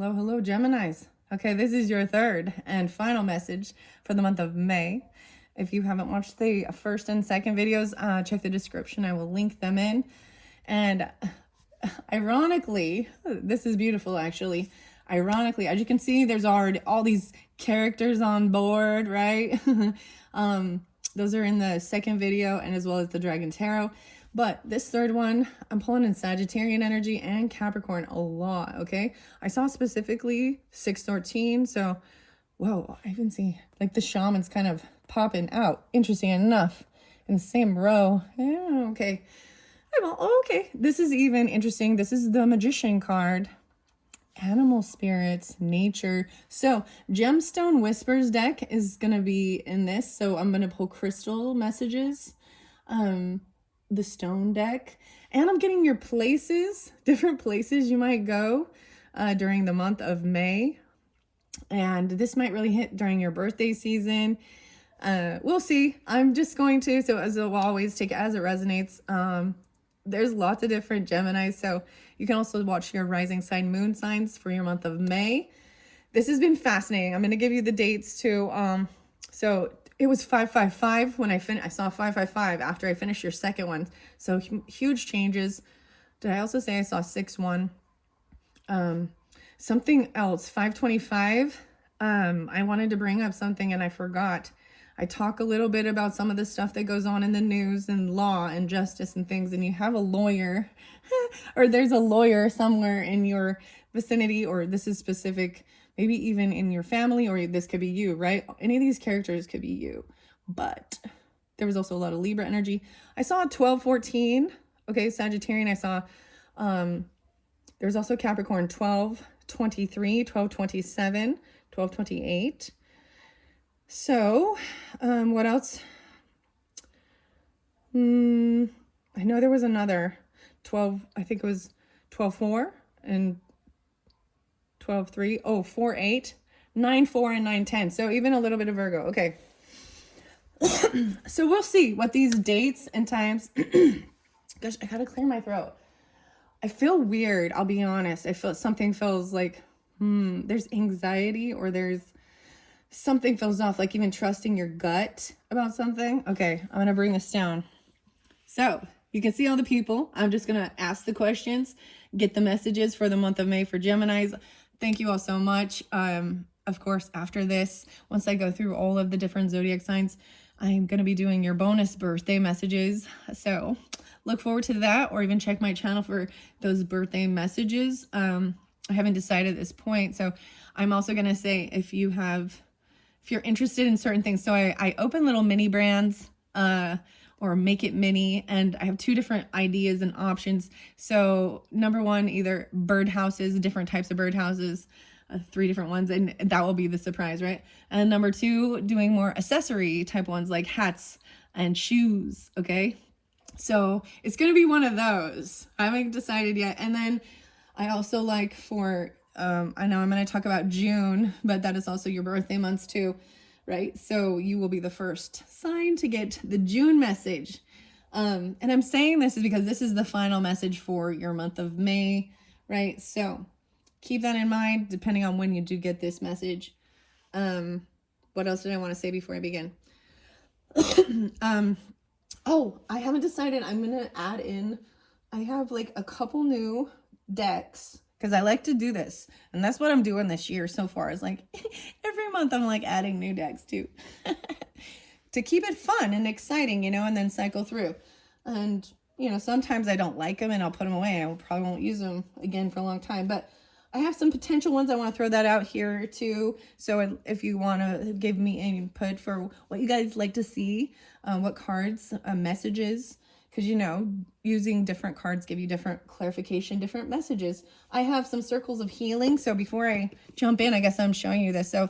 Hello, hello, Geminis. Okay, this is your third and final message for the month of May. If you haven't watched the first and second videos, check the description. I will link them in. And ironically, this is beautiful actually. Ironically, as you can see, there's already all these characters on board, right? Those are in the second video and as well as the Dragon Tarot. But this third one, I'm pulling in Sagittarian energy and Capricorn a lot, okay? I saw specifically 613, so, whoa, I even see, like, the shaman's kind of popping out, interesting enough, in the same row. Yeah, okay. Okay, this is even interesting. This is the Magician card. Animal spirits, nature. So, Gemstone Whispers deck is going to be in this, so I'm going to pull crystal messages. The stone deck, and I'm getting your places, different places you might go during the month of May, and this might really hit during your birthday season. We'll see. I'm just going to, so as always, take it as it resonates. There's lots of different Geminis, so you can also watch your rising sign, moon signs for your month of May. This has been fascinating. I'm going to give you the dates too. So it was 555 when I saw 555 after I finished your second one. So huge changes. Did I also say I saw 61? Something else, 525. I wanted to bring up something and I forgot. I talk a little bit about some of the stuff that goes on in the news and law and justice and things, and you have a lawyer or there's a lawyer somewhere in your vicinity, or this is specific, maybe even in your family, or this could be you, right? Any of these characters could be you. But there was also a lot of Libra energy. I saw 1214. Okay, Sagittarian. I saw there's also Capricorn 1223, 1227, 1228. So, what else? I know there was another 12, I think it was 12-4 and 12-3. Oh, 4-8, 9-4, and 9-10. So even a little bit of Virgo. Okay. So we'll see what these dates and times. Gosh, I gotta clear my throat. I feel weird. I'll be honest. I feel something feels like, there's anxiety, or there's something feels off, like even trusting your gut about something. Okay, I'm gonna bring this down. So you can see all the people. I'm just gonna ask the questions, get the messages for the month of May for Geminis. Thank you all so much. Of course, after this, once I go through all of the different zodiac signs, I'm gonna be doing your bonus birthday messages. So look forward to that, or even check my channel for those birthday messages. I haven't decided at this point. So I'm also gonna say, if you're interested in certain things, so I open little mini brands, or make it mini, and I have two different ideas and options. So number one, either birdhouses, different types of birdhouses, 3 different ones, and that will be the surprise, right? And number two, doing more accessory type ones like hats and shoes, okay? So it's gonna be one of those. I haven't decided yet. And then I also like for, I know I'm gonna talk about June, but that is also your birthday months too, right? So you will be the first sign to get the June message. And I'm saying this is because this is the final message for your month of May, right? So keep that in mind, depending on when you do get this message. What else did I want to say before I begin? Oh, I haven't decided. I'm going to add in, I have like a couple new decks, because I like to do this, and that's what I'm doing this year so far, is like every month I'm like adding new decks too to keep it fun and exciting, and then cycle through. And sometimes I don't like them and I'll put them away. I probably won't use them again for a long time, but I have some potential ones. I want to throw that out here too. So if you want to give me input for what you guys like to see, what cards, messages, because using different cards give you different clarification, different messages. I have some circles of healing. So before I jump in, I guess I'm showing you this. So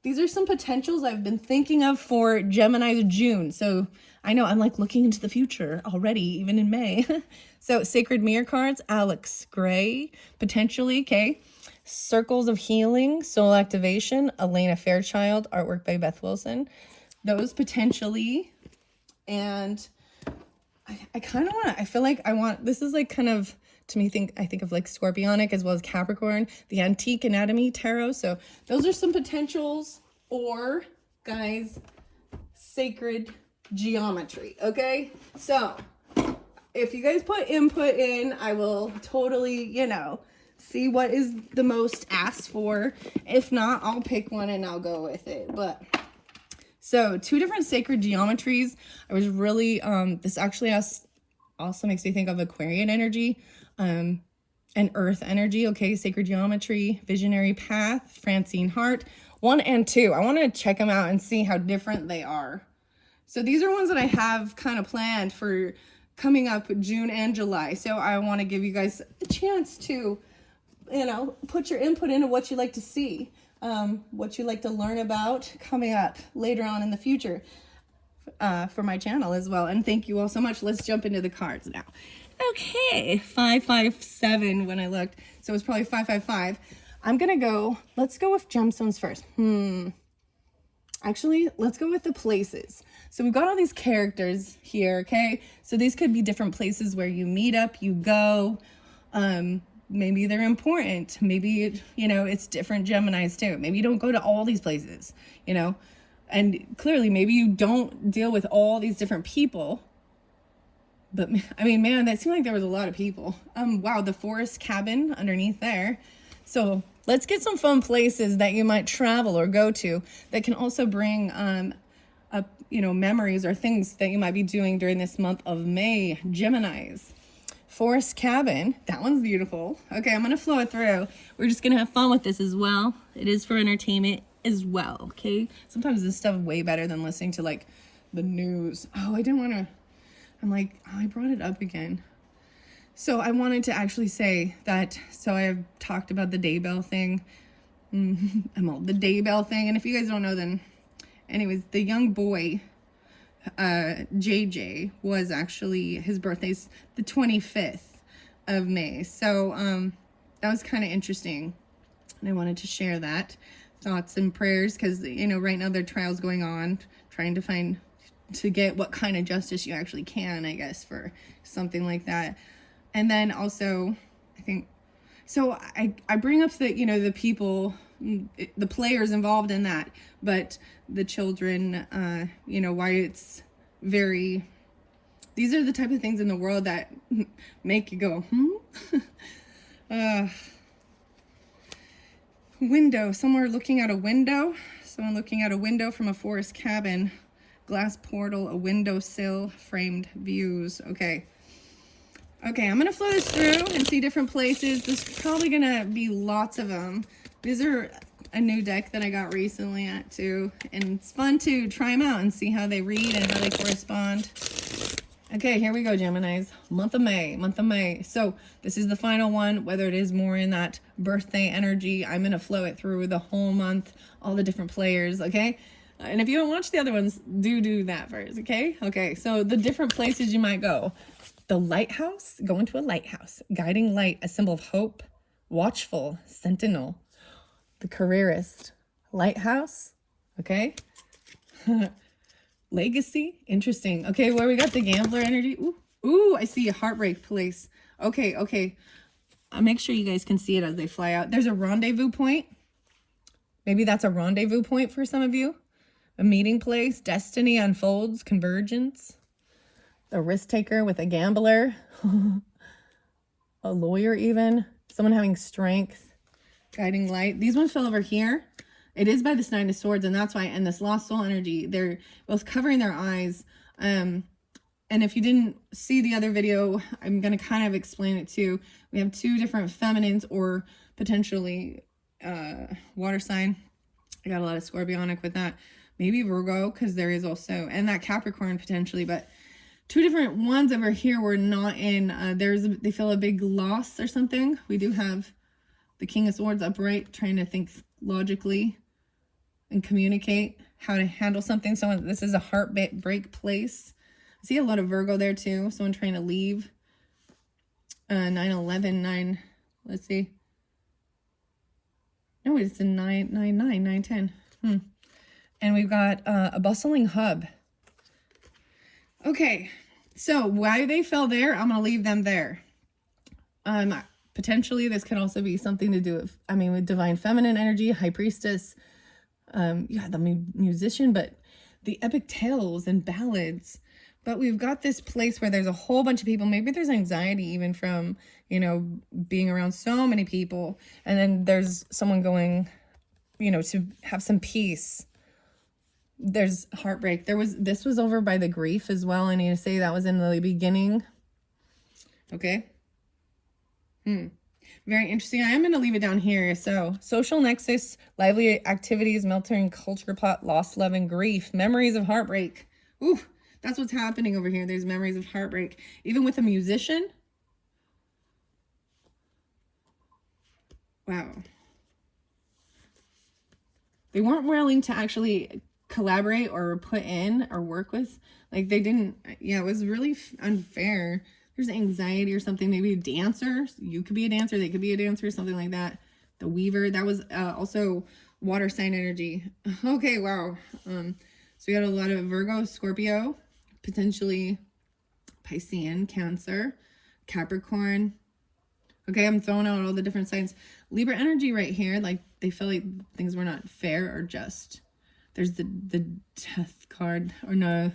these are some potentials I've been thinking of for Gemini June. So I know I'm like looking into the future already, even in May. So Sacred Mirror cards, Alex Gray, potentially, okay. Circles of Healing, Soul Activation, Elena Fairchild, artwork by Beth Wilson. Those potentially. And I kind of want to, I feel like I want, this is like kind of to me, I think of like Scorpionic as well as Capricorn, the Antique Anatomy Tarot. So those are some potentials, or guys, sacred geometry. Okay, so if you guys put input in, I will totally, you know, see what is the most asked for. If not, I'll pick one and I'll go with it. But so 2 different sacred geometries. I was really, this actually also makes me think of Aquarian energy, and Earth energy. Okay, sacred geometry, visionary path, Francine Hart, 1 and 2. I want to check them out and see how different they are. So these are ones that I have kind of planned for coming up June and July. So I want to give you guys a chance to, you know, put your input into what you like to see, what you like to learn about coming up later on in the future for my channel as well. And thank you all so much. Let's jump into the cards now. Okay, 557 when I looked. So it's probably 555. I'm going to go, let's go with gemstones first. Actually, let's go with the places. So we've got all these characters here, okay? So these could be different places where you meet up, you go. Maybe they're important. Maybe, you know, it's different Geminis too. Maybe you don't go to all these places, you know? And clearly, maybe you don't deal with all these different people. But, I mean, man, that seemed like there was a lot of people. Wow, the forest cabin underneath there. So let's get some fun places that you might travel or go to that can also bring up, you know, memories or things that you might be doing during this month of May, Geminis. Forest cabin, that one's beautiful. Okay, I'm gonna flow it through. We're just gonna have fun with this as well. It is for entertainment as well, okay? Sometimes this stuff is way better than listening to like the news. Oh, I didn't wanna, I'm like, oh, I brought it up again. So I wanted to actually say that, so I have talked about the Daybell thing. The Daybell thing. And if you guys don't know, then anyways, the young boy, JJ, was actually, his birthday's the 25th of May. So that was kind of interesting. And I wanted to share that. Thoughts and prayers, because, you know, right now there are trials going on, trying to get what kind of justice you actually can, I guess, for something like that. And then also, I think, so I bring up the, you know, the people, the players involved in that, but the children, you know, why it's very, these are the type of things in the world that make you go, window, someone looking out a window, someone looking out a window from a forest cabin, glass portal, a windowsill, framed views. Okay, I'm going to flow this through and see different places. There's probably going to be lots of them. These are a new deck that I got recently at too. And it's fun to try them out and see how they read and how they correspond. Okay, here we go, Geminis. Month of May. So this is the final one, whether it is more in that birthday energy. I'm going to flow it through the whole month, all the different players, okay? And if you don't watch the other ones, do that first, okay? Okay, so the different places you might go. The lighthouse, go into a lighthouse. Guiding light, a symbol of hope. Watchful, sentinel. The careerist, lighthouse, okay? Legacy, interesting. Okay, where we got the gambler energy. Ooh, I see a heartbreak place. Okay. I'll make sure you guys can see it as they fly out. There's a rendezvous point. Maybe that's a rendezvous point for some of you. A meeting place, destiny unfolds, convergence. A risk taker with a gambler, a lawyer even, someone having strength, guiding light. These ones fell over here. It is by this 9 of Swords, and that's why, and this lost soul energy, they're both covering their eyes. And if you didn't see the other video, I'm going to kind of explain it too. We have 2 different feminines or potentially water sign. I got a lot of Scorpionic with that. Maybe Virgo, because there is also, and that Capricorn potentially, but 2 different ones over here were not in, they feel a big loss or something. We do have the King of Swords upright, trying to think logically and communicate how to handle something. So this is a heartbreak place. I see a lot of Virgo there too. Someone trying to leave. 9/11, let's see. No, it's a 9/9, 9/10. And we've got a bustling hub. Okay, so why they fell there, I'm going to leave them there. Potentially this could also be something to do with, with divine feminine energy, high priestess, the musician, but the epic tales and ballads. But we've got this place where there's a whole bunch of people. Maybe there's anxiety even from, being around so many people. And then there's someone going, to have some peace. There's heartbreak. This was over by the grief as well. I need to say that was in the beginning. Okay. Very interesting. I am going to leave it down here. So, social nexus, lively activities, melting culture plot, lost love and grief, memories of heartbreak. Ooh, that's what's happening over here. There's memories of heartbreak. Even with a musician. Wow. They weren't willing to actually collaborate or put in or work with. Like they didn't. Yeah, it was really unfair. There's anxiety or something. Maybe a dancer. You could be a dancer. They could be a dancer. Something like that. The weaver. That was also water sign energy. Okay, wow. So we got a lot of Virgo, Scorpio, potentially Piscean, Cancer, Capricorn. Okay, I'm throwing out all the different signs. Libra energy right here. Like they feel like things were not fair or just. There's the death card. Or no.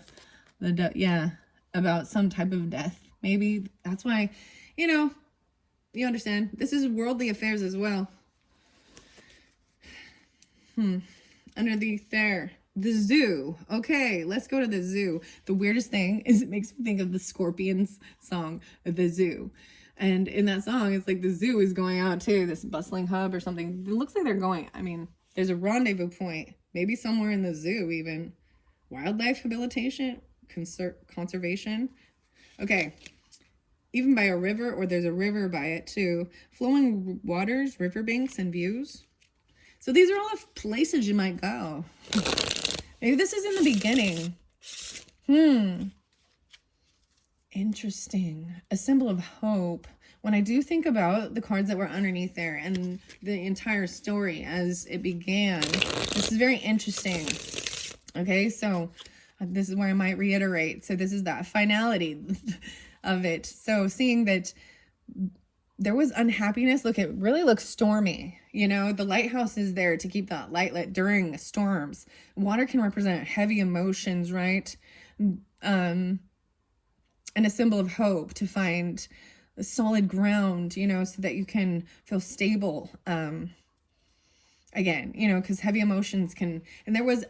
About some type of death. Maybe that's why, you understand. This is worldly affairs as well. Underneath there, the zoo. Okay, let's go to the zoo. The weirdest thing is it makes me think of the Scorpions song, The Zoo. And in that song, it's like the zoo is going out too, this bustling hub or something. It looks like they're going, there's a rendezvous point. Maybe somewhere in the zoo even. Wildlife habilitation, conservation. Okay. Even by a river, or there's a river by it too. Flowing waters, riverbanks, and views. So these are all the places you might go. Maybe this is in the beginning. Interesting. A symbol of hope. When I do think about the cards that were underneath there and the entire story as it began, this is very interesting. Okay, so this is where I might reiterate. So this is that finality of it. So seeing that there was unhappiness. Look, it really looks stormy. The lighthouse is there to keep that light lit during storms. Water can represent heavy emotions, right? And a symbol of hope to find a solid ground, so that you can feel stable. Again, because heavy emotions can, and there was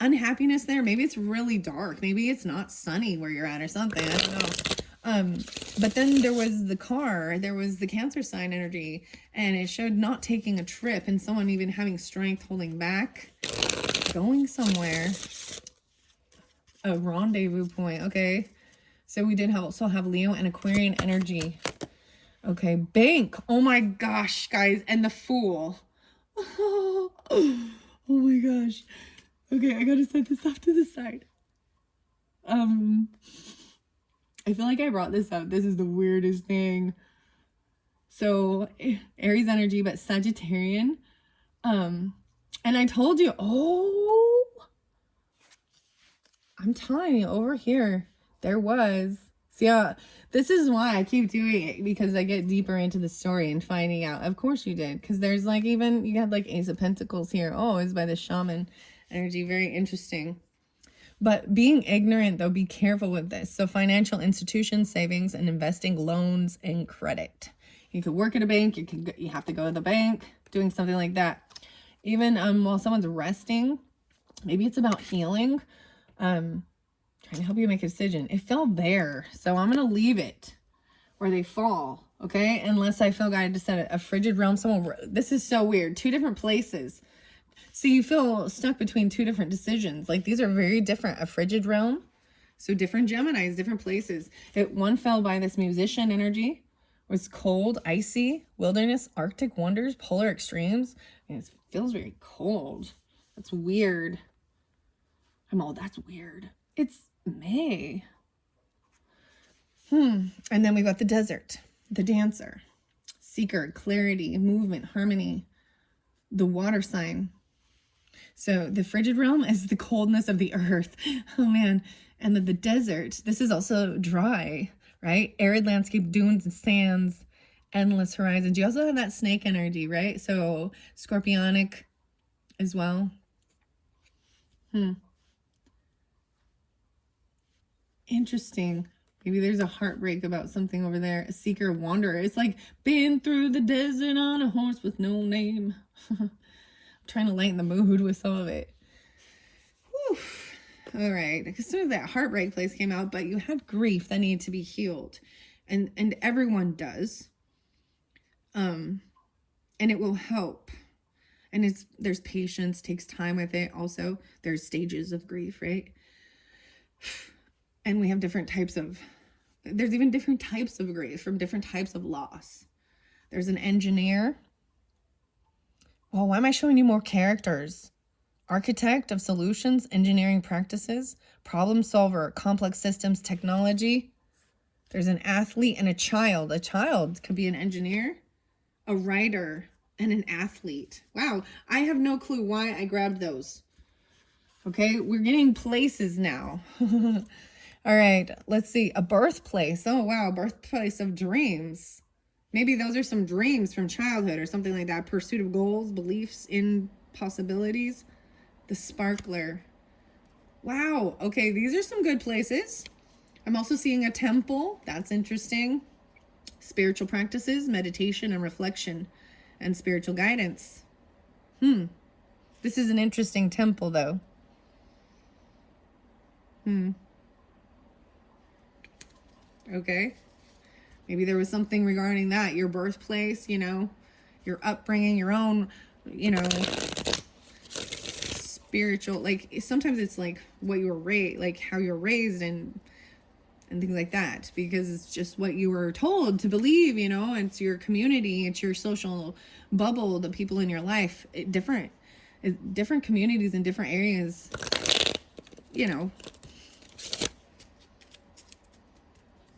unhappiness there. Maybe it's really dark. Maybe it's not sunny where you're at or something. I don't know. But then there was the Cancer sign energy, and it showed not taking a trip and someone even having strength holding back, going somewhere. A rendezvous point. Okay. So we did also have Leo and Aquarian energy. Okay. Bank. Oh my gosh, guys. And the Fool. Oh my gosh. Okay. I gotta set this off to the side. I feel like I brought this up. This is the weirdest thing. So Aries energy, but Sagittarian. And I told you, I'm telling you over here, there was. See, this is why I keep doing it, because I get deeper into the story and finding out. Of course you did. Because there's you had Ace of Pentacles here. Oh, it's by the Shaman energy. Very interesting. But being ignorant, though, be careful with this. So financial institutions, savings, and investing, loans, and credit. You could work at a bank. You have to go to the bank, doing something like that. Even while someone's resting, maybe it's about healing. Trying to help you make a decision. It fell there, so I'm going to leave it where they fall, okay? Unless I feel guided to set a frigid realm. This is so weird. Two different places. So you feel stuck between two different decisions. These are very different. A frigid realm. So different Geminis, different places. One fell by this musician energy. Was cold, icy, wilderness, Arctic wonders, polar extremes. It feels very cold. That's weird. That's weird. It's May. And then we got the desert, the dancer, seeker, clarity, movement, harmony, the water sign. So the frigid realm is the coldness of the earth. Oh man. And then the desert, this is also dry, right? Arid landscape, dunes and sands, endless horizons. You also have that snake energy, right? So scorpionic as well. Interesting. Maybe there's a heartbreak about something over there. A seeker, wanderer. It's like been through the desert on a horse with no name. I'm trying to lighten the mood with some of it. Whew. All right. As soon as that heartbreak place came out, but you had grief that needed to be healed, and everyone does. And it will help. And there's patience, takes time with it. Also, there's stages of grief, right? And we have there's even different types of grief from different types of loss. There's an engineer. Oh, why am I showing you more characters? Architect of solutions, engineering practices, problem solver, complex systems, technology. There's an athlete and a child. A child could be an engineer, a writer, and an athlete. Wow, I have no clue why I grabbed those. Okay, we're getting places now. All right, let's see. A birthplace. Oh, wow, birthplace of dreams. Maybe those are some dreams from childhood or something like that. Pursuit of goals, beliefs in possibilities. The sparkler. Wow, okay, these are some good places. I'm also seeing a temple. That's interesting. Spiritual practices, meditation and reflection, and spiritual guidance. This is an interesting temple, though. Okay. Maybe there was something regarding that, your birthplace, your upbringing, your own, spiritual, like sometimes it's like what you were raised, like how you're raised and things like that, because it's just what you were told to believe, it's your community, it's your social bubble, the people in your life, different communities in different areas,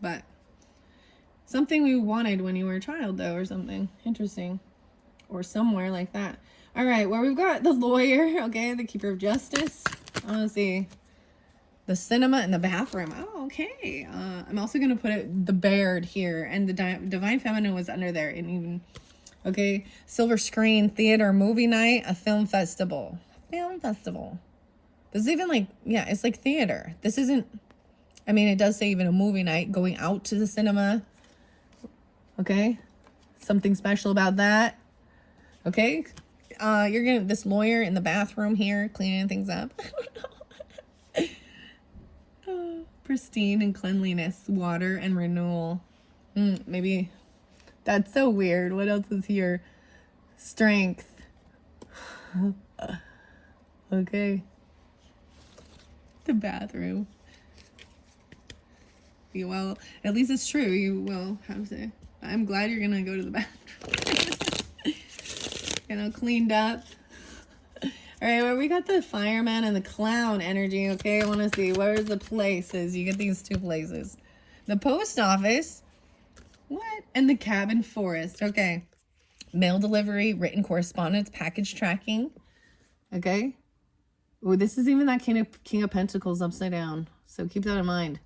but something we wanted when you were a child, though, or something interesting, or somewhere like that. All right, well, we've got the lawyer, okay, the keeper of justice. I want to see the cinema and the bathroom. Oh, okay. I'm also going to put the baird here, and the divine feminine was under there, and even, okay, silver screen, theater, movie night, a film festival. This is even like, yeah, it's like theater. This isn't, I mean, it does say even a movie night, going out to the cinema. Okay, something special about that. Okay, you're gonna this lawyer in the bathroom here cleaning things up. Pristine and cleanliness, water and renewal. Maybe that's so weird. What else is here? Strength. Okay, the bathroom. Well, at least it's true. You will have to. I'm glad you're gonna go to the bathroom. Cleaned up. All right, well, we got the fireman and the clown energy. Okay, I want to see where's the places. You get these two places: the post office, what, and the cabin forest. Okay, mail delivery, written correspondence, package tracking. Okay. Oh, this is even that King of Pentacles upside down. So keep that in mind.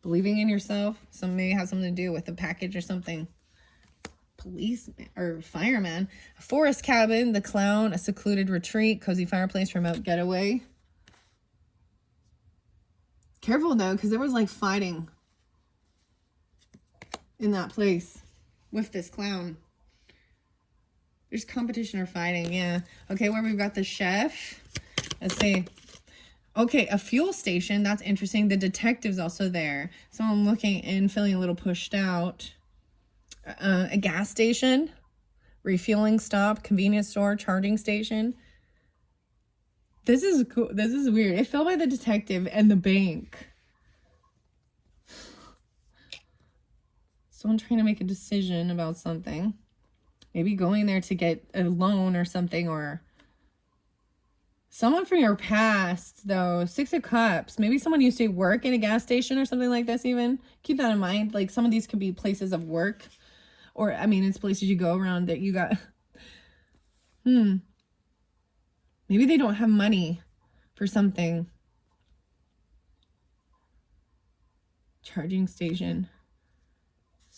Believing in yourself, may have something to do with the package or something. Policeman or fireman, a forest cabin, the clown, a secluded retreat, cozy fireplace, remote getaway. Careful though, because there was like fighting in that place with this clown. There's competition or fighting, yeah. Okay, where we've got the chef. Let's see. Okay, a fuel station. That's interesting. The detective's also there. So I'm looking and feeling a little pushed out. A gas station, refueling stop, convenience store, charging station. This is cool. This is weird. It fell by the detective and the bank. Someone trying to make a decision about something. Maybe going there to get a loan or something, or someone from your past, though. 6 of Cups. Maybe someone used to work in a gas station or something like this even. Keep that in mind. Like, some of these could be places of work. Or, I mean, it's places you go around that you got. Maybe they don't have money for something. Charging station.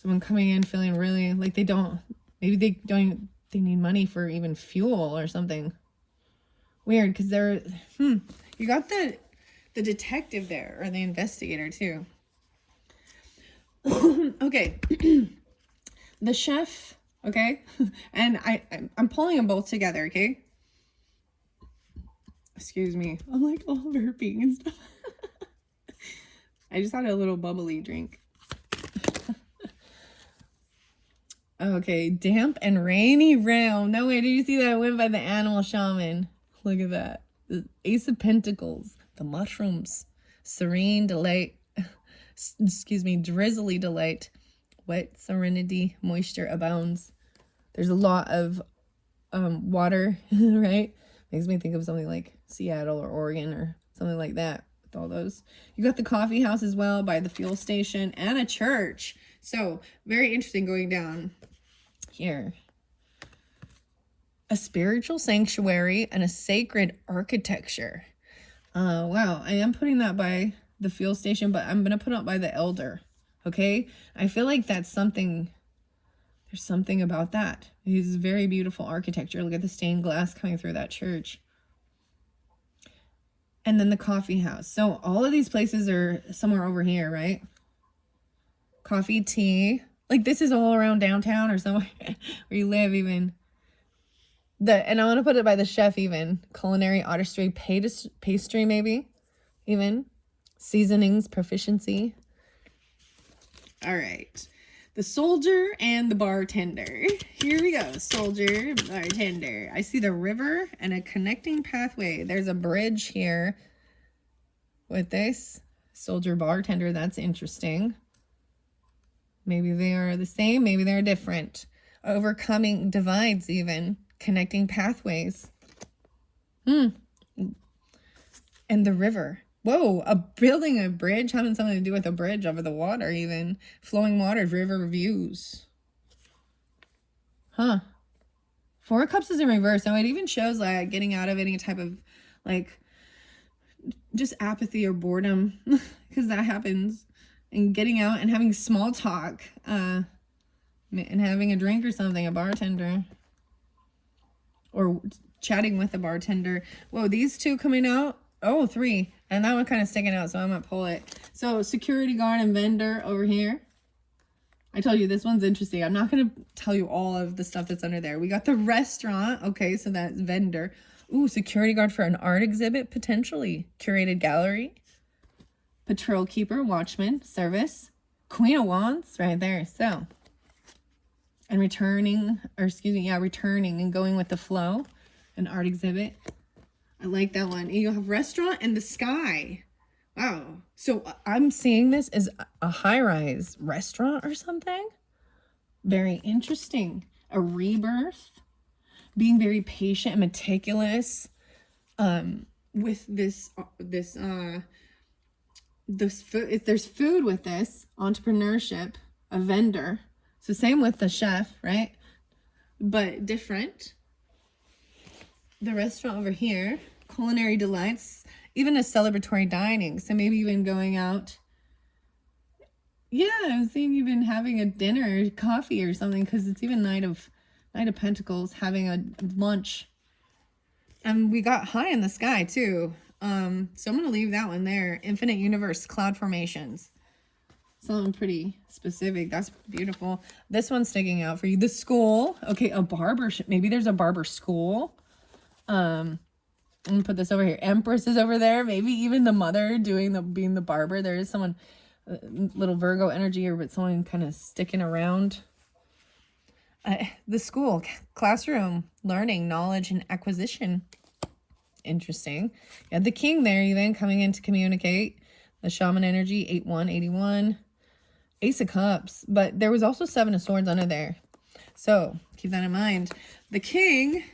Someone coming in feeling really like they don't, maybe they don't, they need money for even fuel or something. Weird, because they're, you got the detective there, or the investigator too. Okay. The chef, okay? And I'm pulling them both together, okay? Excuse me. I'm like all burping and stuff. I just had a little bubbly drink. Okay, damp and rainy realm. No way, did you see that win by the animal shaman? Look at that. The Ace of Pentacles, the mushrooms, serene delight, excuse me, drizzly delight, wet serenity, moisture abounds. There's a lot of water, right? Makes me think of something like Seattle or Oregon or something like that with all those. You got the coffee house as well by the fuel station and a church. So very interesting going down here. A spiritual sanctuary and a sacred architecture. Wow, I am putting that by the fuel station, but I'm going to put it by the elder. Okay? I feel like that's something, there's something about that. It's very beautiful architecture. Look at the stained glass coming through that church. And then the coffee house. So all of these places are somewhere over here, right? Coffee, tea. Like this is all around downtown or somewhere where you live even. And I want to put it by the chef even. Culinary artistry, pastry maybe even. Seasonings, proficiency. All right. The soldier and the bartender. Here we go. Soldier, bartender. I see the river and a connecting pathway. There's a bridge here with this. Soldier, bartender. That's interesting. Maybe they are the same. Maybe they're different. Overcoming divides even. Connecting pathways. And the river. Whoa, building a bridge, having something to do with a bridge over the water even. Flowing waters, river views. Huh. Four of Cups is in reverse. Now it even shows like getting out of any type of like just apathy or boredom. Because that happens. And getting out and having small talk. And having a drink or something, a bartender. Or chatting with the bartender. Whoa, these two coming out. Oh, 3. And that one kind of sticking out, so I'm going to pull it. So, security guard and vendor over here. I told you, this one's interesting. I'm not going to tell you all of the stuff that's under there. We got the restaurant. Okay, so that's vendor. Ooh, security guard for an art exhibit, potentially. Curated gallery. Patrol keeper, watchman, service. Queen of Wands, right there. So, and returning and going with the flow. An art exhibit. I like that one. You have restaurant and the sky. Wow. So I'm seeing this as a high-rise restaurant or something. Very interesting. A rebirth. Being very patient and meticulous. With this food. If there's food with this. Entrepreneurship. A vendor. So same with the chef, right? But different. The restaurant over here. Culinary delights. Even a celebratory dining. So maybe even going out. Yeah, I'm seeing even having a dinner, coffee or something. Because it's even Knight of Pentacles. Having a lunch. And we got high in the sky too. So I'm going to leave that one there. Infinite universe. Cloud formations. Something pretty specific. That's beautiful. This one's sticking out for you. The school. Okay, a barber. Maybe there's a barber school. I'm gonna put this over here. Empress is over there. Maybe even the mother being the barber. There is someone, little Virgo energy, or but someone kind of sticking around. The school, classroom, learning, knowledge, and acquisition. Interesting. You had the king there even coming in to communicate. The shaman energy, 8-1, 81. Ace of Cups. But there was also 7 of Swords under there. So keep that in mind. The king.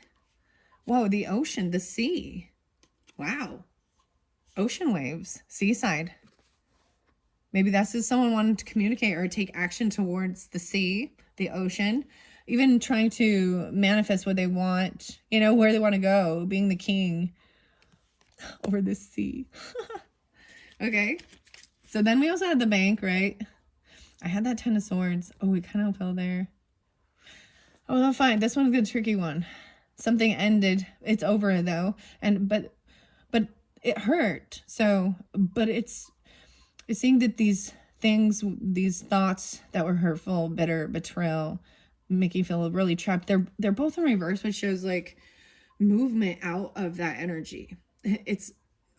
Whoa, the ocean, the sea. Wow. Ocean waves, seaside. Maybe that's just someone wanting to communicate or take action towards the sea, the ocean. Even trying to manifest what they want, where they want to go, being the king over the sea. Okay. So then we also had the bank, right? I had that 10 of swords. Oh, we kind of fell there. Oh, no, fine. This one's a tricky one. Something ended. It's over though. But it hurt. So, but it's seeing that these things, these thoughts that were hurtful, bitter, betrayal, make you feel really trapped. They're both in reverse, which shows like movement out of that energy.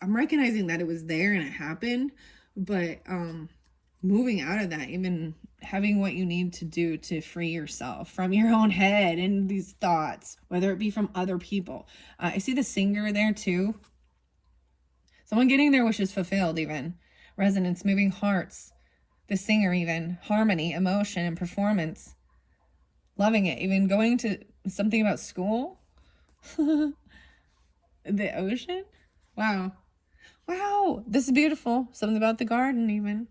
I'm recognizing that it was there and it happened, but moving out of that, even having what you need to do to free yourself from your own head and these thoughts, whether it be from other people. I see the singer there too. Someone getting their wishes fulfilled, even resonance, moving hearts. The singer, even harmony, emotion, and performance. Loving it. Even going to something about school. The ocean. Wow. This is beautiful. Something about the garden, even.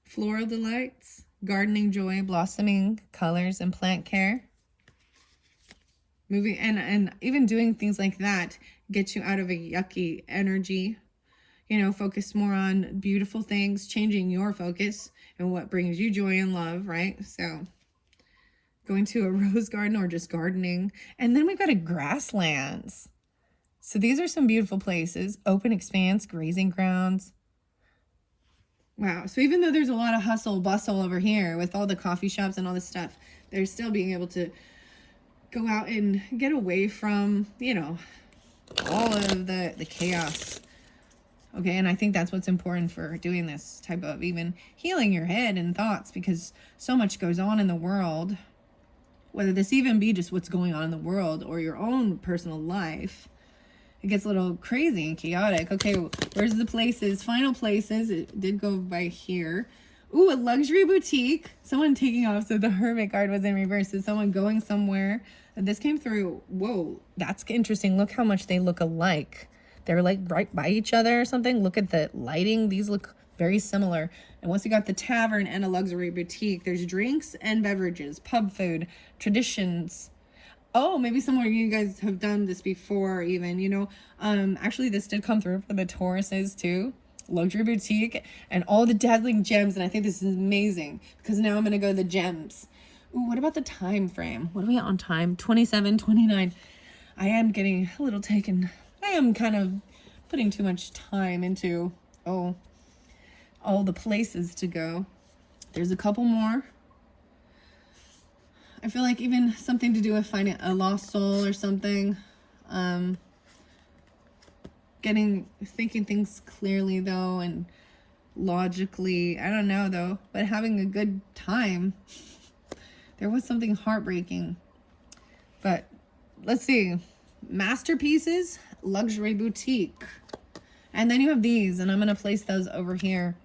Floral delights, gardening joy, blossoming colors, and plant care. Moving and even doing things like that get you out of a yucky energy. Focus more on beautiful things, changing your focus and what brings you joy and love, right? So going to a rose garden or just gardening. And then we've got a grasslands. So these are some beautiful places, open expanse, grazing grounds. Wow. So even though there's a lot of hustle bustle over here with all the coffee shops and all this stuff, they're still being able to go out and get away from, all of the chaos. Okay. And I think that's what's important for doing this type of even healing your head and thoughts, because so much goes on in the world, whether this even be just what's going on in the world or your own personal life. It gets a little crazy and chaotic. Okay, where's the places? Final places. It did go by here. Ooh, a luxury boutique. Someone taking off, so the hermit card was in reverse. So someone going somewhere. This came through. Whoa, that's interesting. Look how much they look alike. They're like right by each other or something. Look at the lighting. These look very similar. And once you got the tavern and a luxury boutique, there's drinks and beverages, pub food, traditions. Oh, maybe somewhere you guys have done this before even, actually this did come through for the Tauruses too. Luxury boutique and all the dazzling gems. And I think this is amazing because now I'm going to go to the gems. Ooh, what about the time frame? What are we on time? 27, 29. I am getting a little taken. I am kind of putting too much time into, all the places to go. There's a couple more. I feel like even something to do with finding a lost soul or something. Thinking things clearly though, and logically. I don't know though, but having a good time. There was something heartbreaking. But let's see. Masterpieces, luxury boutique. And then you have these, and I'm going to place those over here.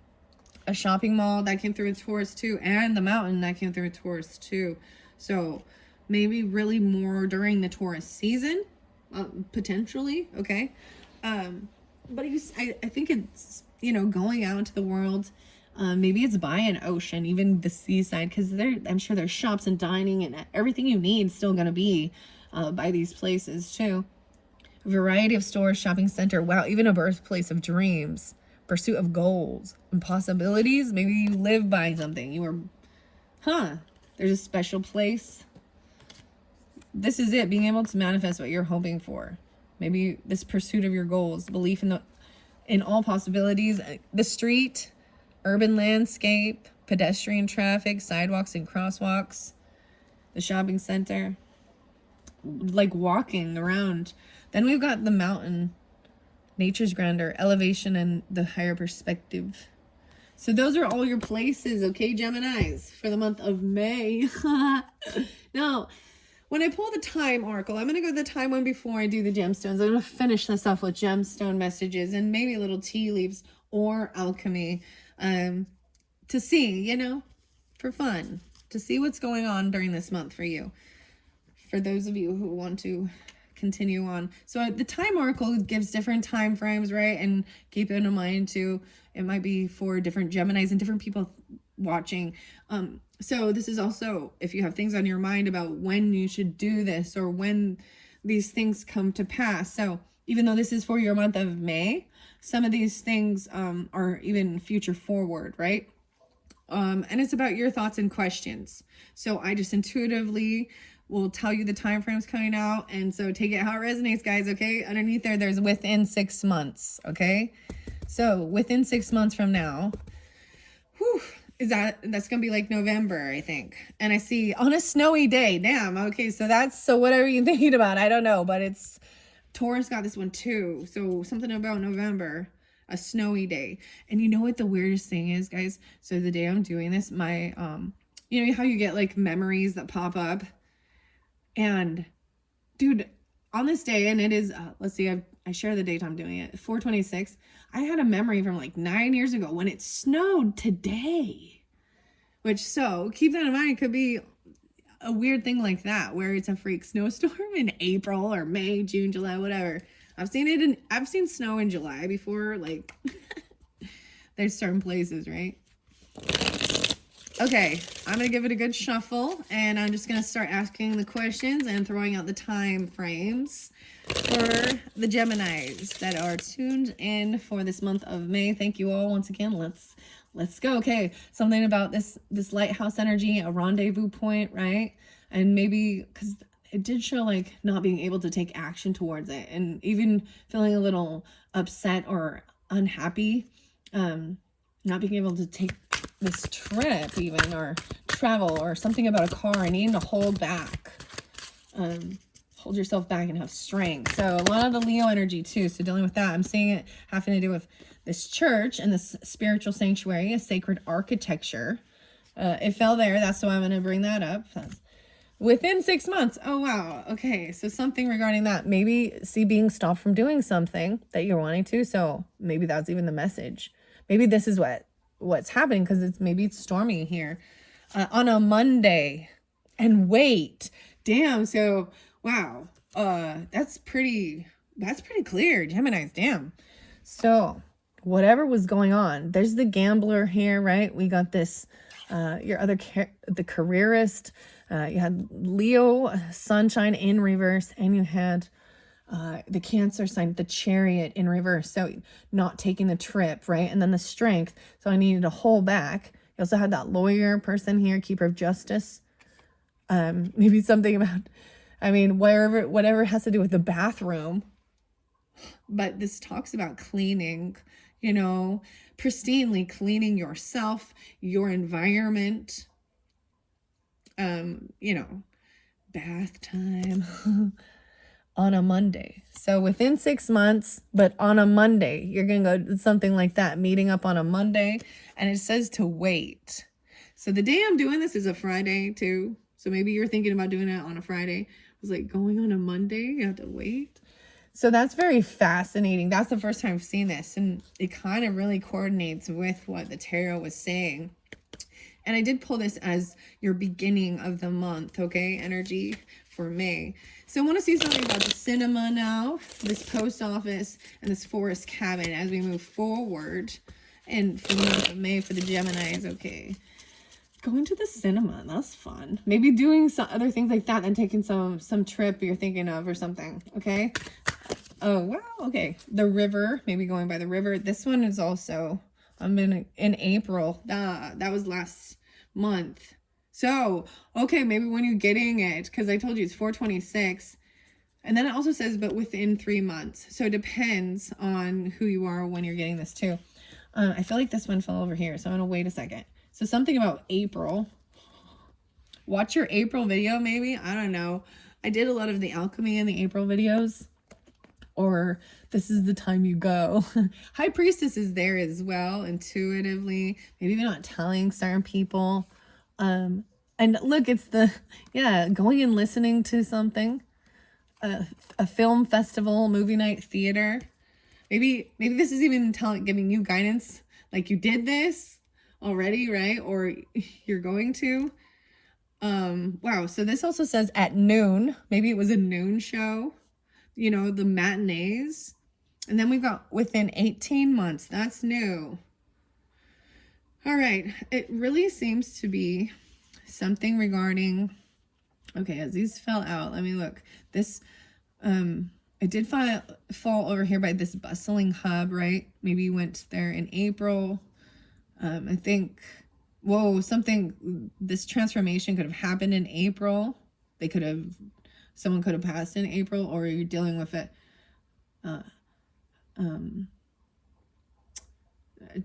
A shopping mall that came through with Taurus too, and the mountain that came through with Taurus too. So maybe really more during the Taurus season, potentially. Okay. But I think it's, going out into the world. Maybe it's by an ocean, even the seaside, because I'm sure there's shops and dining and everything you need still going to be by these places too. A variety of stores, shopping center. Wow. Even a birthplace of dreams, pursuit of goals and possibilities. Maybe you live by something. There's a special place. This is it, being able to manifest what you're hoping for. Maybe this pursuit of your goals, belief in all possibilities. The street, urban landscape, pedestrian traffic, sidewalks and crosswalks, the shopping center, like walking around. Then we've got the mountain, nature's grandeur, elevation, and the higher perspective. So those are all your places, okay, Geminis, for the month of May. Now, when I pull the time oracle, I'm going to go to the time one before I do the gemstones. I'm going to finish this off with gemstone messages and maybe little tea leaves or alchemy to see, for fun, to see what's going on during this month for you. For those of you who want to continue on. So the time oracle gives different time frames, right? And keep it in mind too. It might be for different Geminis and different people watching. So this is also if you have things on your mind about when you should do this or when these things come to pass. So even though this is for your month of May, some of these things are even future forward, right? And it's about your thoughts and questions. So I just intuitively will tell you the time frames coming out. And so take it how it resonates, guys, okay? Underneath there's within 6 months, okay? So within 6 months from now, whew, that's gonna be like November, I think. And I see on a snowy day. Damn, okay, so whatever you're thinking about, I don't know, but it's Taurus got this one too. So something about November, a snowy day. And you know what the weirdest thing is, guys? So the day I'm doing this, my you know how you get like memories that pop up? And dude, on this day, and it is let's see, I share the date I'm doing it, 4/26. I had a memory from like 9 years ago when it snowed today. Which, so keep that in mind, it could be a weird thing like that where it's a freak snowstorm in April or May, June, July, whatever. I've seen snow in July before, like there's certain places, right? Okay, I'm gonna give it a good shuffle, and I'm just gonna start asking the questions and throwing out the time frames for the Geminis that are tuned in for this month of May. Thank you all once again. Let's go. Okay, something about this lighthouse energy, a rendezvous point, right? And maybe because it did show like not being able to take action towards it, and even feeling a little upset or unhappy, not being able to take this trip even, or travel, or something about a car and needing to hold back, hold yourself back and have strength. So a lot of the Leo energy too. So dealing with that, I'm seeing it having to do with this church and this spiritual sanctuary, a sacred architecture. It fell there. That's why I'm going to bring that up. Within 6 months. Oh, wow. Okay. So something regarding that, maybe being stopped from doing something that you're wanting to. So maybe that's even the message. Maybe this is what's happening, because maybe it's stormy here on a Monday. And wait, damn. So wow, that's pretty clear, Gemini's. Damn. So whatever was going on, there's the gambler here, right? We got this the careerist, you had Leo sunshine in reverse, and you had the Cancer sign, the Chariot in reverse. So not taking the trip, right? And then the Strength. So I needed to hold back. You also had that lawyer person here, Keeper of Justice. Maybe something about, I mean, whatever has to do with the bathroom. But this talks about cleaning, you know, pristinely cleaning yourself, your environment, you know, bath time. On a Monday. So within 6 months, but on a Monday, you're going to go something like that, meeting up on a Monday, and it says to wait. So the day I'm doing this is a Friday too. So maybe you're thinking about doing it on a Friday. I was like, going on a Monday, you have to wait. So that's very fascinating. That's the first time I've seen this, and it kind of really coordinates with what the tarot was saying. And I did pull this as your beginning of the month, okay, energy for May. So I want to see something about the cinema now, this post office, and this forest cabin as we move forward. And for the month of May for the Geminis, okay. Going to the cinema, that's fun. Maybe doing some other things like that and taking some trip you're thinking of or something, okay? Oh, wow, okay. The river, maybe going by the river. This one is also, I'm in April. That was last month. So, okay, maybe when you're getting it, because I told you it's 4/26. And then it also says, but within 3 months. So it depends on who you are when you're getting this too. I feel like this one fell over here, so I'm going to wait a second. So something about April. Watch your April video, maybe. I don't know. I did a lot of the alchemy in the April videos. Or this is the time you go. High Priestess is there as well, intuitively. Maybe they're not telling certain people. And look, it's going and listening to something. A film festival, movie night, theater. Maybe this is even giving you guidance. Like you did this already, right? Or you're going to. Wow. So this also says at noon. Maybe it was a noon show. You know, the matinees. And then we've got within 18 months. That's new. All right. It really seems to be something regarding, okay, as these fell out, let me look. This, it did fall over here by this bustling hub, right? Maybe you went there in April. I think whoa, this transformation could have happened in April. Someone could have passed in April, or you're dealing with it.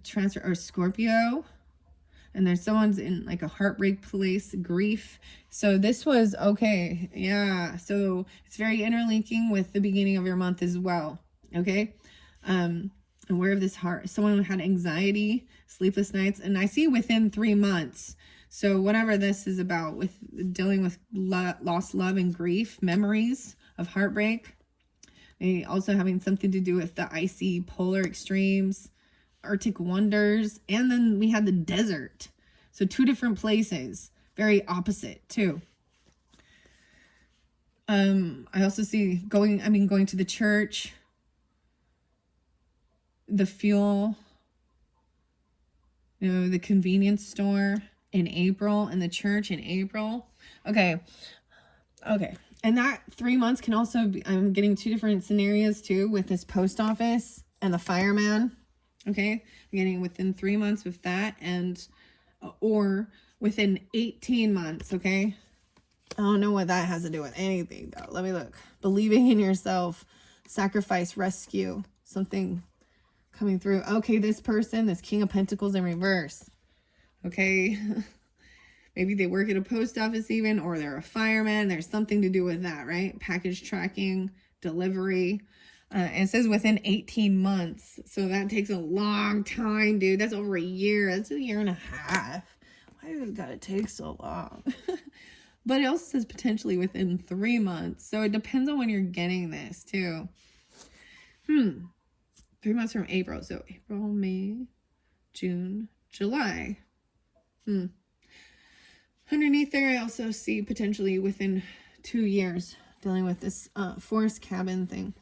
Transfer or Scorpio, and there's someone's in like a heartbreak place, grief. So this was okay. Yeah. So it's very interlinking with the beginning of your month as well. Okay. Aware of this heart. Someone who had anxiety, sleepless nights, and I see within 3 months. So whatever this is about, with dealing with lost love and grief, memories of heartbreak, maybe also having something to do with the icy polar extremes, Arctic wonders, and then we had the desert. So 2 different places, very opposite too. I also see going to the church, the fuel, the convenience store in April, and the church in April. Okay. And that 3 months can also be, I'm getting 2 different scenarios too, with this post office and the fireman. Okay. I'm getting within 3 months with that, and or within 18 months. Okay. I don't know what that has to do with anything though. Let me look. Believing in yourself, sacrifice, rescue, something coming through. Okay. This person, this King of Pentacles in reverse. Okay. Maybe they work at a post office even, or they're a fireman. There's something to do with that, right? Package tracking, delivery. It says within 18 months. So that takes a long time, dude. That's over a year. That's a year and a half. Why does it gotta take so long? But it also says potentially within 3 months. So it depends on when you're getting this too. 3 months from April. So April, May, June, July. Underneath there, I also see potentially within 2 years dealing with this forest cabin thing.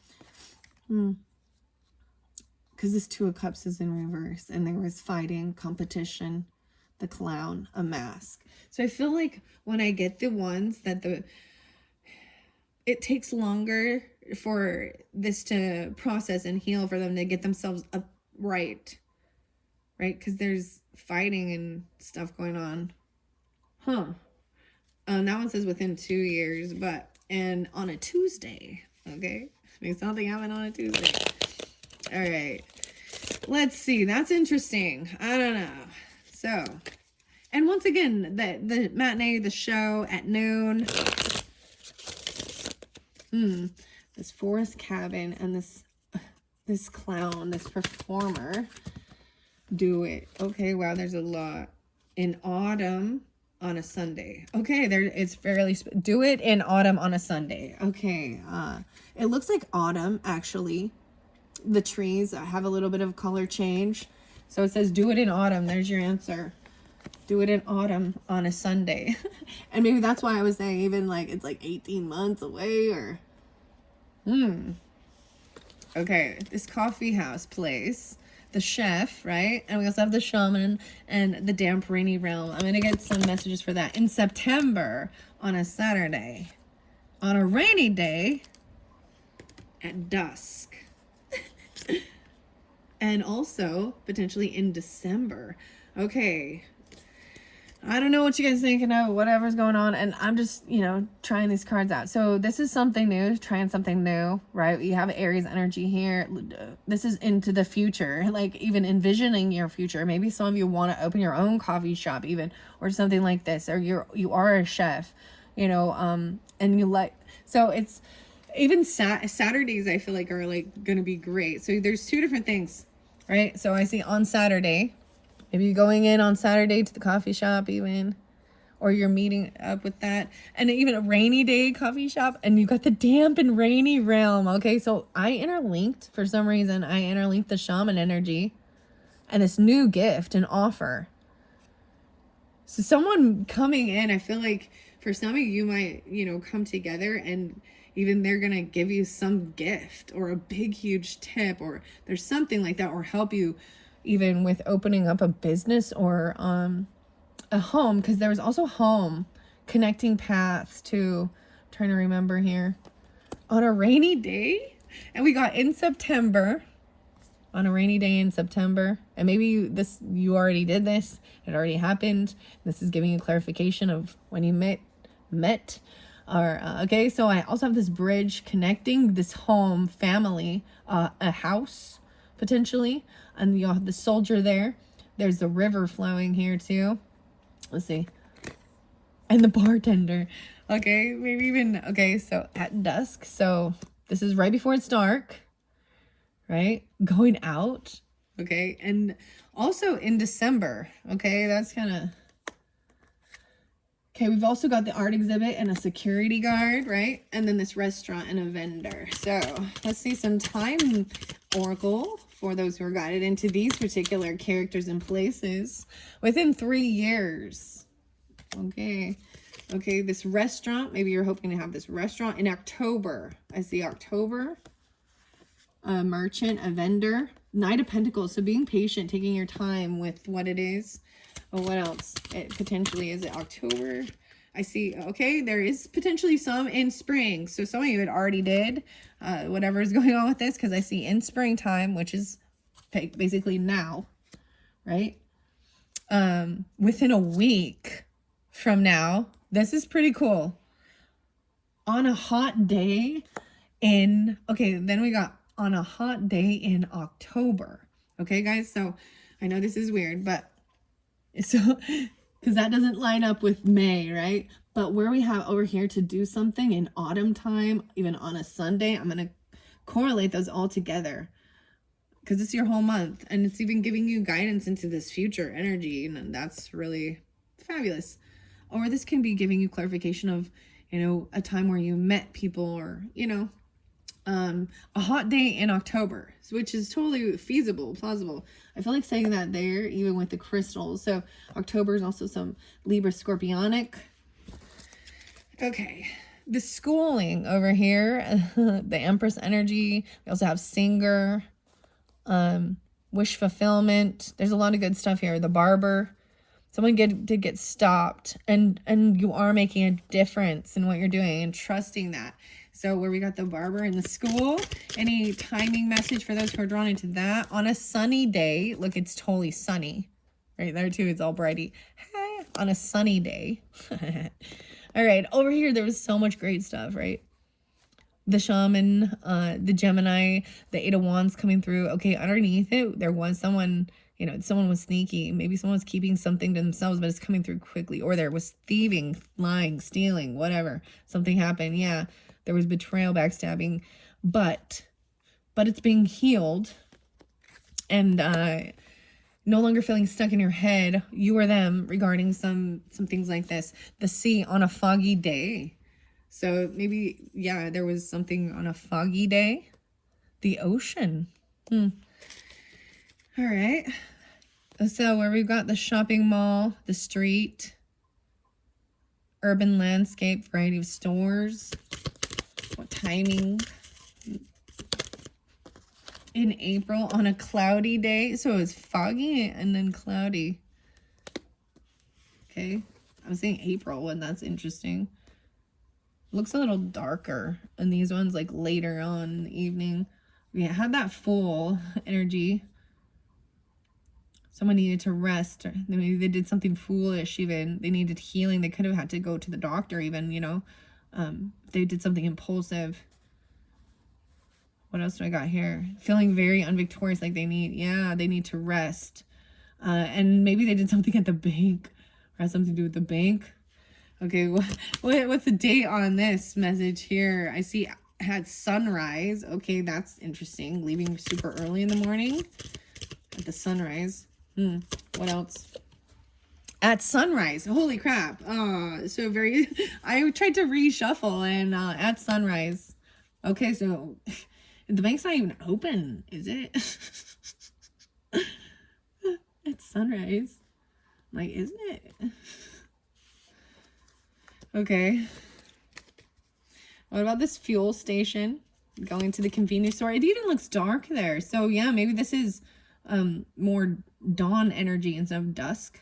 Because this 2 of Cups is in reverse, and there was fighting, competition, the clown, a mask. So I feel like when I get the ones that it takes longer for this to process and heal, for them to get themselves upright, right? Because there's fighting and stuff going on. That one says within 2 years, and on a Tuesday, okay? Maybe something happened on a Tuesday. All right. Let's see. That's interesting. I don't know. So, and once again, the matinee, the show at noon. This forest cabin and this clown, this performer. Do it. Okay, wow, there's a lot. In autumn on a Sunday. Okay, it's fairly do it in autumn on a Sunday. Okay, it looks like autumn actually. The trees have a little bit of color change. So it says do it in autumn. There's your answer. Do it in autumn on a Sunday. And maybe that's why I was saying even like it's like 18 months away or Okay, this coffee house place. The chef, right? And we also have the shaman and the damp rainy realm. I'm gonna get some messages for that in September on a Saturday, on a rainy day at dusk. And also potentially in December. Okay, I don't know what you guys thinking of, whatever's going on, and I'm just, trying these cards out. So this is something new, trying something new, right? You have Aries energy here. This is into the future, like even envisioning your future. Maybe some of you want to open your own coffee shop even, or something like this, or you are a chef, and you like, so it's even Saturdays I feel like are like going to be great. So there's 2 different things, right? So I see on Saturday, maybe you're going in on Saturday to the coffee shop even, or you're meeting up with that. And even a rainy day coffee shop, and you got the damp and rainy realm. Okay, so for some reason, I interlinked the shaman energy and this new gift and offer. So someone coming in, I feel like for some of you might, come together and even they're going to give you some gift or a big, huge tip, or there's something like that, or help you even with opening up a business or a home, because there was also home, connecting paths to, trying to remember here, on a rainy day. And we got in September on a rainy day in September. And maybe you already did this. It already happened. This is giving you clarification of when you met. Or okay, so I also have this bridge connecting this home, family, a house potentially, and you have the soldier there. There's the river flowing here too. Let's see. And the bartender. Okay, maybe even, okay, so at dusk. So this is right before it's dark, right? Going out, okay? And also in December, okay? That's kind of, okay, we've also got the art exhibit and a security guard, right? And then this restaurant and a vendor. So let's see some time oracle for those who are guided into these particular characters and places within 3 years. Okay. Okay, this restaurant, maybe you're hoping to have this restaurant in October. I see October. A merchant, a vendor, Knight of Pentacles. So being patient, taking your time with what it is. Oh, what else? It potentially, is it October? I see, okay, there is potentially some in spring. So some of you had already did whatever is going on with this, because I see in springtime, which is basically now, right? Within a week from now, this is pretty cool. On a hot day in, okay, then we got on a hot day in October. Okay, guys, so I know this is weird, but so, because that doesn't line up with May, right? But where we have over here to do something in autumn time, even on a Sunday, I'm going to correlate those all together. Because it's your whole month, and it's even giving you guidance into this future energy, and that's really fabulous. Or this can be giving you clarification of, you know, a time where you met people, or, you know, a hot day in October, which is totally feasible, plausible. I feel like saying that there, even with the crystals. So October is also some Libra Scorpionic. Okay, the schooling over here, the Empress energy. We also have Singer, wish fulfillment. There's a lot of good stuff here. The barber. Someone did get stopped, and you are making a difference in what you're doing and trusting that. So where we got the barber in the school, any timing message for those who are drawn into that? On a sunny day, look, it's totally sunny. Right there too, it's all brighty. Hey, on a sunny day. All right, over here, there was so much great stuff, right? The shaman, the Gemini, the Eight of Wands coming through. Okay, underneath it, there was someone, you know, someone was sneaky. Maybe someone was keeping something to themselves, but it's coming through quickly. Or there was thieving, lying, stealing, whatever. Something happened, yeah. There was betrayal, backstabbing, but it's being healed, and no longer feeling stuck in your head, you or them, regarding some things like this. The sea on a foggy day. So maybe, yeah, there was something on a foggy day. The ocean. All right. So where we've got the shopping mall, the street, urban landscape, variety of stores. What timing? In April on a cloudy day. So it was foggy and then cloudy. Okay. I was saying April, and that's interesting. Looks a little darker. And these ones like later on in the evening. We had that full energy. Someone needed to rest. Or maybe they did something foolish even. They needed healing. They could have had to go to the doctor even, you know. They did something impulsive. What else do I got here? Feeling very unvictorious, like they need to rest. And maybe they did something at the bank, or had something to do with the bank. Okay, what's the date on this message here? I see had sunrise. Okay, that's interesting. Leaving super early in the morning at the sunrise. What else? At sunrise. Holy crap. So very, I tried to reshuffle, and at sunrise. Okay, so the bank's not even open, is it? It's sunrise. I'm like, isn't it? Okay. What about this fuel station? Going to the convenience store. It even looks dark there. So yeah, maybe this is more dawn energy instead of dusk.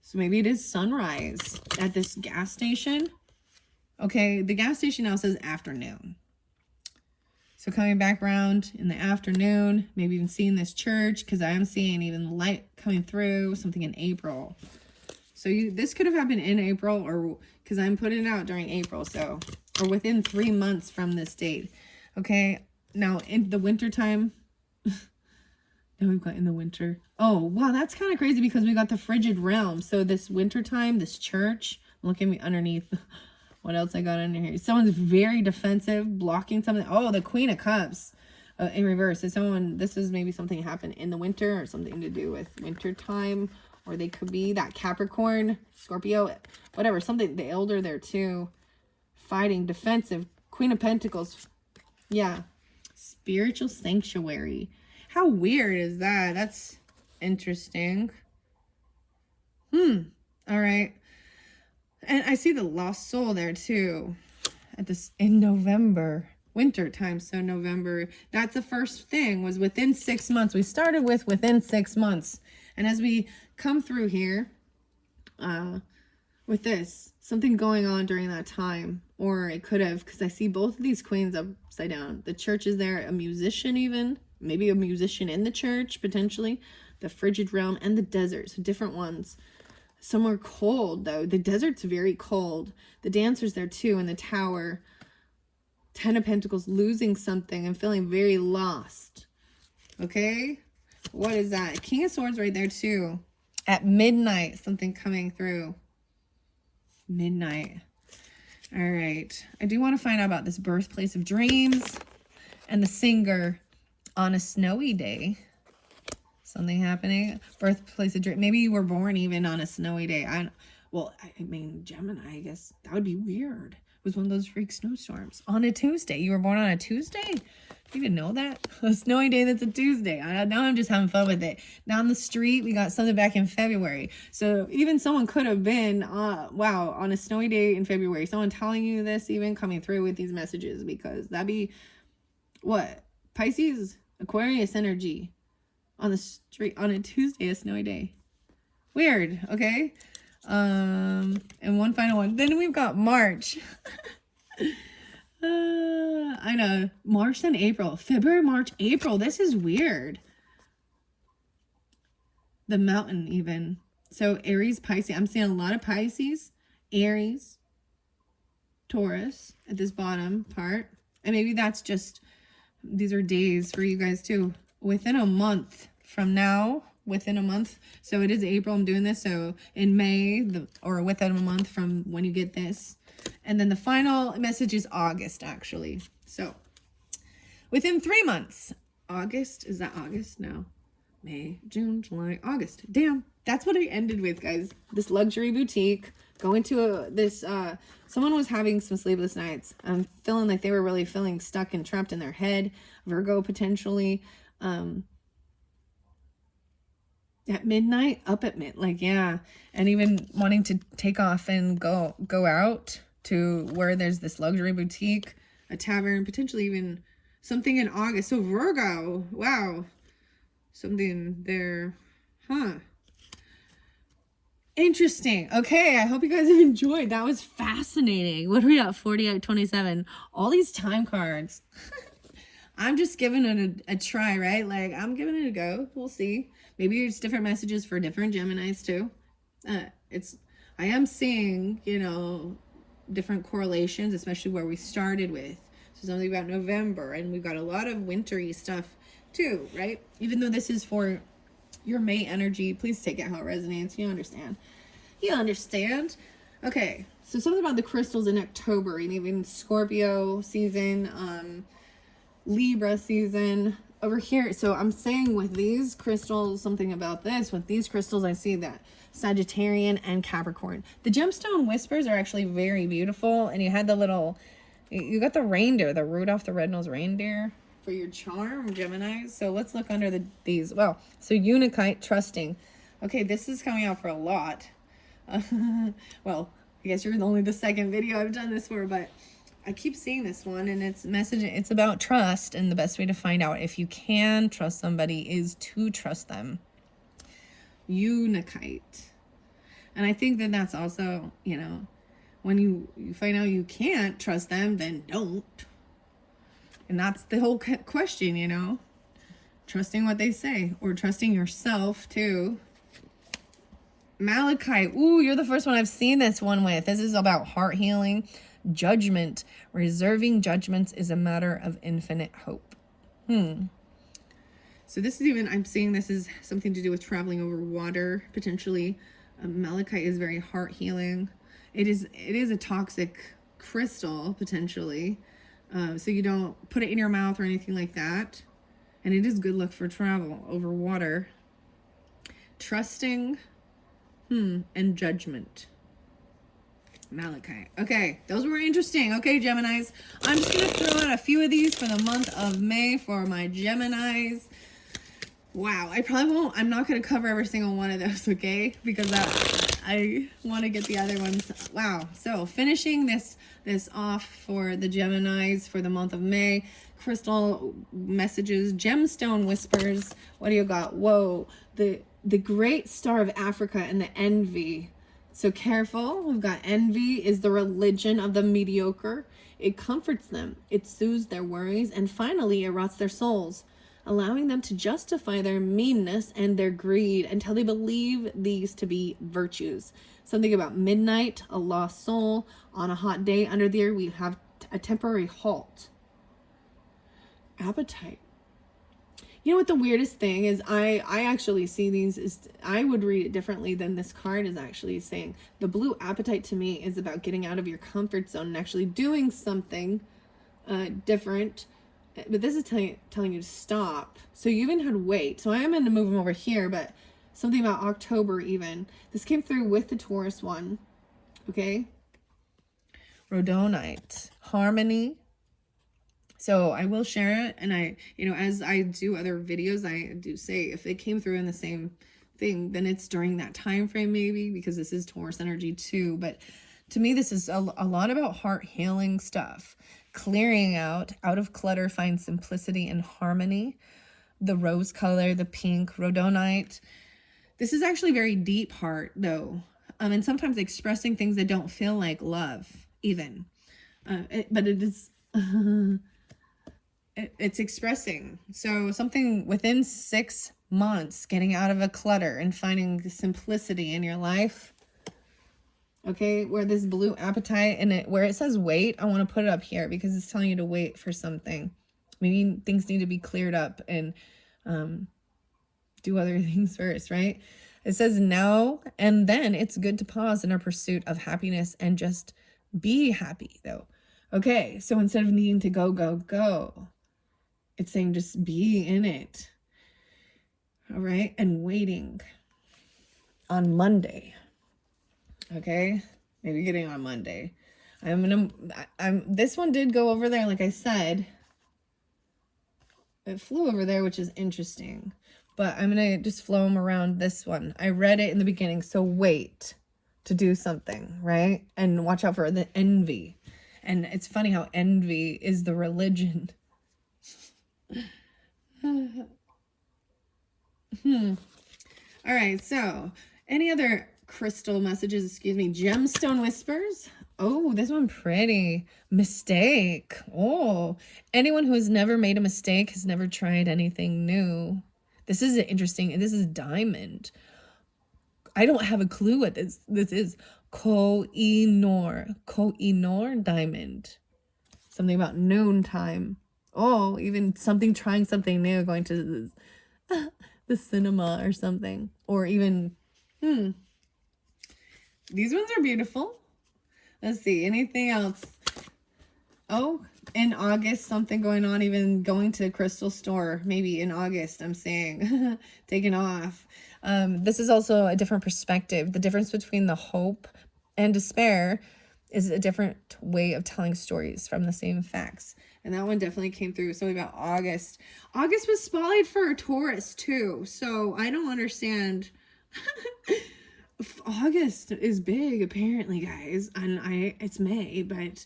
So maybe it is sunrise at this gas station. Okay, the gas station now says afternoon. So coming back around in the afternoon, maybe even seeing this church, because I am seeing even light coming through, something in April. So this could have happened in April, or because I'm putting it out during April, so, or within 3 months from this date. Okay, now in the winter time, now we've got in the winter. Oh, wow, that's kind of crazy because we got the frigid realm. So this winter time, this church, look at me underneath. What else I got under here? Someone's very defensive, blocking something. Oh, the Queen of Cups in reverse. Is someone, this is maybe something happened in the winter or something to do with winter time. Or they could be that Capricorn, Scorpio, whatever. Something, the elder there too. Fighting, defensive. Queen of Pentacles. Yeah. Spiritual sanctuary. How weird is that? That's interesting. All right. And I see the lost soul there too. At this in November, winter time. So November, that's the first thing, was within 6 months. We started with within 6 months. And as we come through here, with this, something going on during that time, or it could have, because I see both of these queens upside down. The church is there, a musician even, maybe a musician in the church, potentially. The frigid realm and the desert, so different ones. Somewhere cold, though. The desert's very cold. The dancer's there, too, in the tower. 10 of Pentacles, losing something and feeling very lost. Okay? What is that? King of Swords right there, too. At midnight, something coming through. Midnight. All right. I do want to find out about this birthplace of dreams and the singer on a snowy day. Something happening. Birthplace of dream. Maybe you were born even on a snowy day. I mean, Gemini, I guess that would be weird. It was one of those freak snowstorms on a Tuesday. You were born on a Tuesday? You didn't know that? A snowy day that's a Tuesday. Now I'm just having fun with it. Down the street, we got something back in February. So even someone could have been, wow, on a snowy day in February. Someone telling you this, even coming through with these messages, because that'd be, what? Pisces, Aquarius energy. On the street on a Tuesday, a snowy day. Weird, okay? And one final one. Then we've got March. I know. March then April. February, March, April. This is weird. The mountain even. So Aries, Pisces. I'm seeing a lot of Pisces, Aries, Taurus at this bottom part. And maybe that's just, these are days for you guys too. Within a month from now, within a month. So it is April I'm doing this. So in May, or within a month from when you get this. And then the final message is August, actually. So within 3 months. August, is that August? No. May, June, July, August. Damn, that's what I ended with, guys. This luxury boutique. Going to this, someone was having some sleepless nights. I'm feeling like they were really feeling stuck and trapped in their head. Virgo, potentially. At midnight, up at midnight, like, yeah. And even wanting to take off and go out to where there's this luxury boutique, a tavern, potentially even something in August. So Virgo, wow. Something there, huh? Interesting. Okay, I hope you guys have enjoyed. That was fascinating. What are we at? 48, 27. All these time cards. I'm just giving it a try, right? Like, I'm giving it a go. We'll see. Maybe it's different messages for different Geminis too. I am seeing, you know, different correlations, especially where we started with. So something about November, and we've got a lot of wintry stuff too, right? Even though this is for your May energy, please take it how it resonates. You understand. You understand. Okay, so something about the crystals in October, and even Scorpio season, Libra season over here. So I'm saying with these crystals, something about this. With these crystals, I see that Sagittarian and Capricorn. The gemstone whispers are actually very beautiful. And you had the little, you got the reindeer, the Rudolph the Red-Nosed Reindeer for your charm, Gemini. So let's look under these. Well, so Unikite, trusting. Okay, this is coming out for a lot. Well, I guess you're only the second video I've done this for, but I keep seeing this one, and it's about trust, and the best way to find out if you can trust somebody is to trust them. Unikite. And I think that that's also, you know, when you find out you can't trust them, then don't. And that's the whole question, you know, trusting what they say or trusting yourself too. Malachite. Ooh, you're the first one I've seen this one with. This is about heart healing, judgment. Reserving judgments is a matter of infinite hope. So this is even, I'm seeing this is something to do with traveling over water, potentially. Malachite is very heart healing. It is a toxic crystal, potentially. So you don't put it in your mouth or anything like that. And it is good luck for travel over water. Trusting, and judgment. Malachite. Okay, those were interesting. Okay, Geminis. I'm just going to throw out a few of these for the month of May for my Geminis. Wow, I probably won't. I'm not going to cover every single one of those, okay? Because I want to get the other ones. Wow. So finishing this off for the Geminis for the month of May. Crystal messages, gemstone whispers. What do you got? Whoa, the great star of Africa and the envy. So careful. We've got envy is the religion of the mediocre. It comforts them. It soothes their worries. And finally, it rots their souls, allowing them to justify their meanness and their greed until they believe these to be virtues. Something about midnight, a lost soul. On a hot day under the air, we have a temporary halt. Appetite. You know what the weirdest thing is? I actually see these as, I would read it differently than this card is actually saying. The blue appetite to me is about getting out of your comfort zone and actually doing something different. But this is telling you to stop. So you even had wait. So I am going to move them over here, but something about October even. This came through with the Taurus one. Okay. Rhodonite. Harmony. So I will share it. And I, as I do other videos, I do say if it came through in the same thing, then it's during that time frame maybe, because this is Taurus energy too. But to me, this is a lot about heart healing stuff. Clearing out of clutter, find simplicity and harmony. The rose color, the pink, rhodonite. This is actually very deep heart though. And sometimes expressing things that don't feel like love even. But it is... it's expressing. So something within 6 months, getting out of a clutter and finding simplicity in your life. Okay, where this blue appetite and where it says wait, I want to put it up here because it's telling you to wait for something. Maybe things need to be cleared up and do other things first, right? It says now and then it's good to pause in our pursuit of happiness and just be happy though. Okay, so instead of needing to go, it's saying just be in it. All right, and waiting on Monday. Okay, maybe getting on Monday. This one did go over there, like I said. It flew over there, which is interesting. But I'm going to just flow them around this one. I read it in the beginning, so wait to do something, right? And watch out for the envy. And it's funny how envy is the religion. All right, so any other crystal messages, excuse me, gemstone whispers. Oh, this one pretty. Mistake. Oh, anyone who has never made a mistake has never tried anything new. This is interesting. This is diamond. I don't have a clue what this is. Koh-i-Noor diamond. Something about noontime. Oh, even trying something new, going to the cinema or something. Or even, these ones are beautiful. Let's see, anything else? Oh, in August, something going on, even going to a crystal store. Maybe in August, I'm saying, taking off. This is also a different perspective. The difference between the hope and despair is a different way of telling stories from the same facts. And that one definitely came through. So we got August. August was spotlight for a Taurus too. So I don't understand. August is big apparently, guys. And it's May, but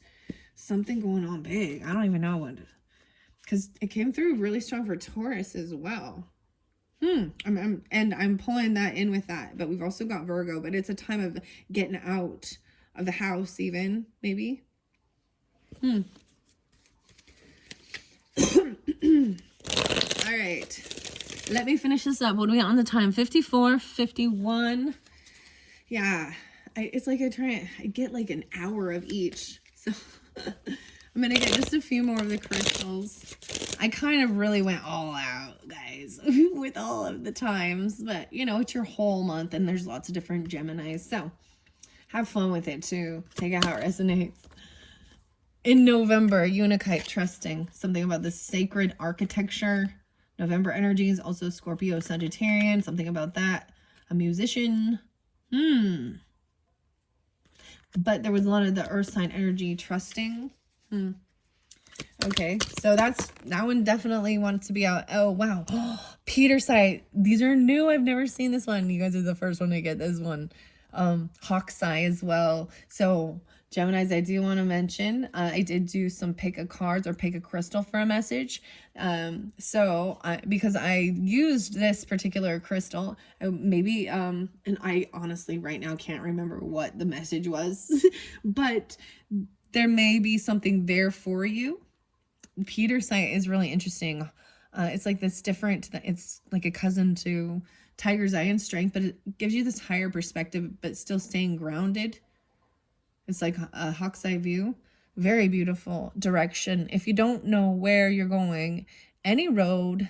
something going on big. I don't even know what. Because it came through really strong for Taurus as well. I'm pulling that in with that. But we've also got Virgo. But it's a time of getting out of the house even, maybe. Let me finish this up. What do we got on the time? 54, 51. Yeah. It's like I get like an hour of each. So I'm going to get just a few more of the crystals. I kind of really went all out, guys, with all of the times. But, you know, it's your whole month and there's lots of different Geminis. So have fun with it too. Take it how it resonates. In November, Unikite, trusting. Something about the sacred architecture. November energy is also Scorpio, Sagittarian. Something about that. A musician. But there was a lot of the earth sign energy, trusting. Okay, so that one definitely wants to be out. Oh, wow. Peter site. These are new. I've never seen this one. You guys are the first one to get this one. Hawk's eye as well. So Geminis, I do want to mention, I did do some pick a cards or pick a crystal for a message. Because I used this particular crystal, and I honestly right now can't remember what the message was, but there may be something there for you. Peter site is really interesting. It's like this different, it's like a cousin to Tiger's eye and strength, but it gives you this higher perspective, but still staying grounded. It's like a hawk's eye view. Very beautiful direction. If you don't know where you're going, any road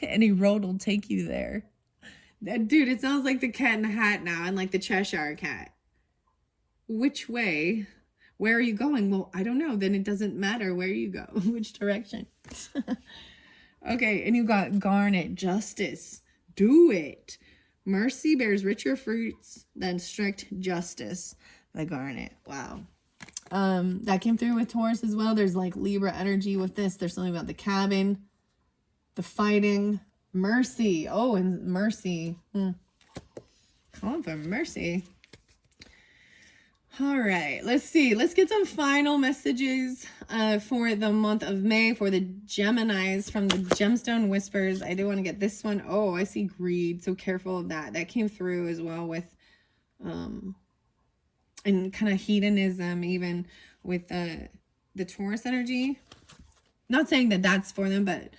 will take you there. Dude, it sounds like the Cat in the Hat now and like the Cheshire Cat. Which way? Where are you going? Well, I don't know. Then it doesn't matter where you go, which direction. Okay, and you got Garnet, justice. Do it. Mercy bears richer fruits than strict justice. The Garnet. Wow. That came through with Taurus as well. There's like Libra energy with this. There's something about the cabin, the fighting, mercy. Oh, and mercy. Calling for mercy. All right, let's see. Let's get some final messages for the month of May for the Geminis from the Gemstone Whispers. I do want to get this one. Oh, I see greed. So careful of that. That came through as well with and kind of hedonism, even with the Taurus energy. Not saying that that's for them, but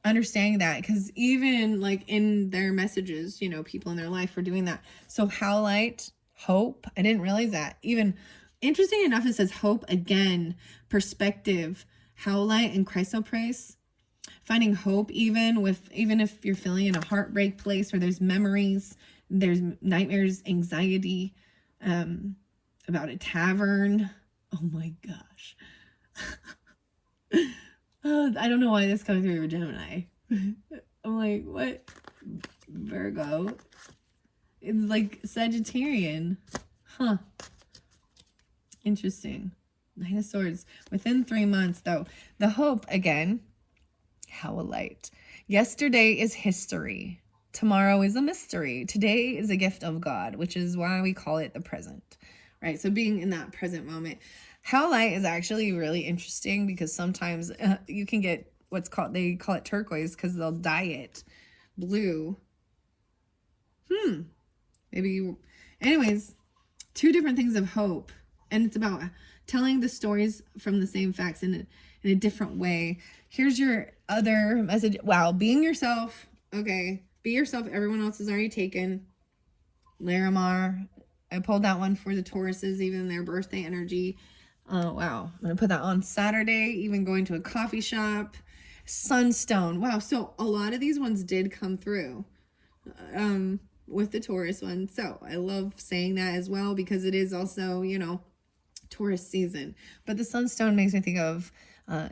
understanding that, because even like in their messages, you know, people in their life are doing that. So Howlite, hope. I didn't realize that. Even interesting enough, it says hope again, perspective, Howlite and chrysoprase. Finding hope even if you're feeling in a heartbreak place where there's memories, there's nightmares, anxiety, about a tavern. Oh my gosh. I don't know why this coming through with Gemini. I'm like, what? Virgo. It's like Sagittarian. Huh. Interesting. Nine of Swords. Within 3 months, though. The hope, again, Howlite. Yesterday is history. Tomorrow is a mystery. Today is a gift of God, which is why we call it the present. Right? So being in that present moment. Howlite is actually really interesting because sometimes you can get they call it turquoise because they'll dye it blue. Anyways, 2 different things of hope. And it's about telling the stories from the same facts in a different way. Here's your other message. Wow, being yourself. Okay, be yourself. Everyone else is already taken. Larimar. I pulled that one for the Tauruses, even their birthday energy. Wow, I'm going to put that on Saturday, even going to a coffee shop. Sunstone. Wow, so a lot of these ones did come through with the Taurus one. So I love saying that as well because it is also, you know, Taurus season. But the Sunstone makes me think of,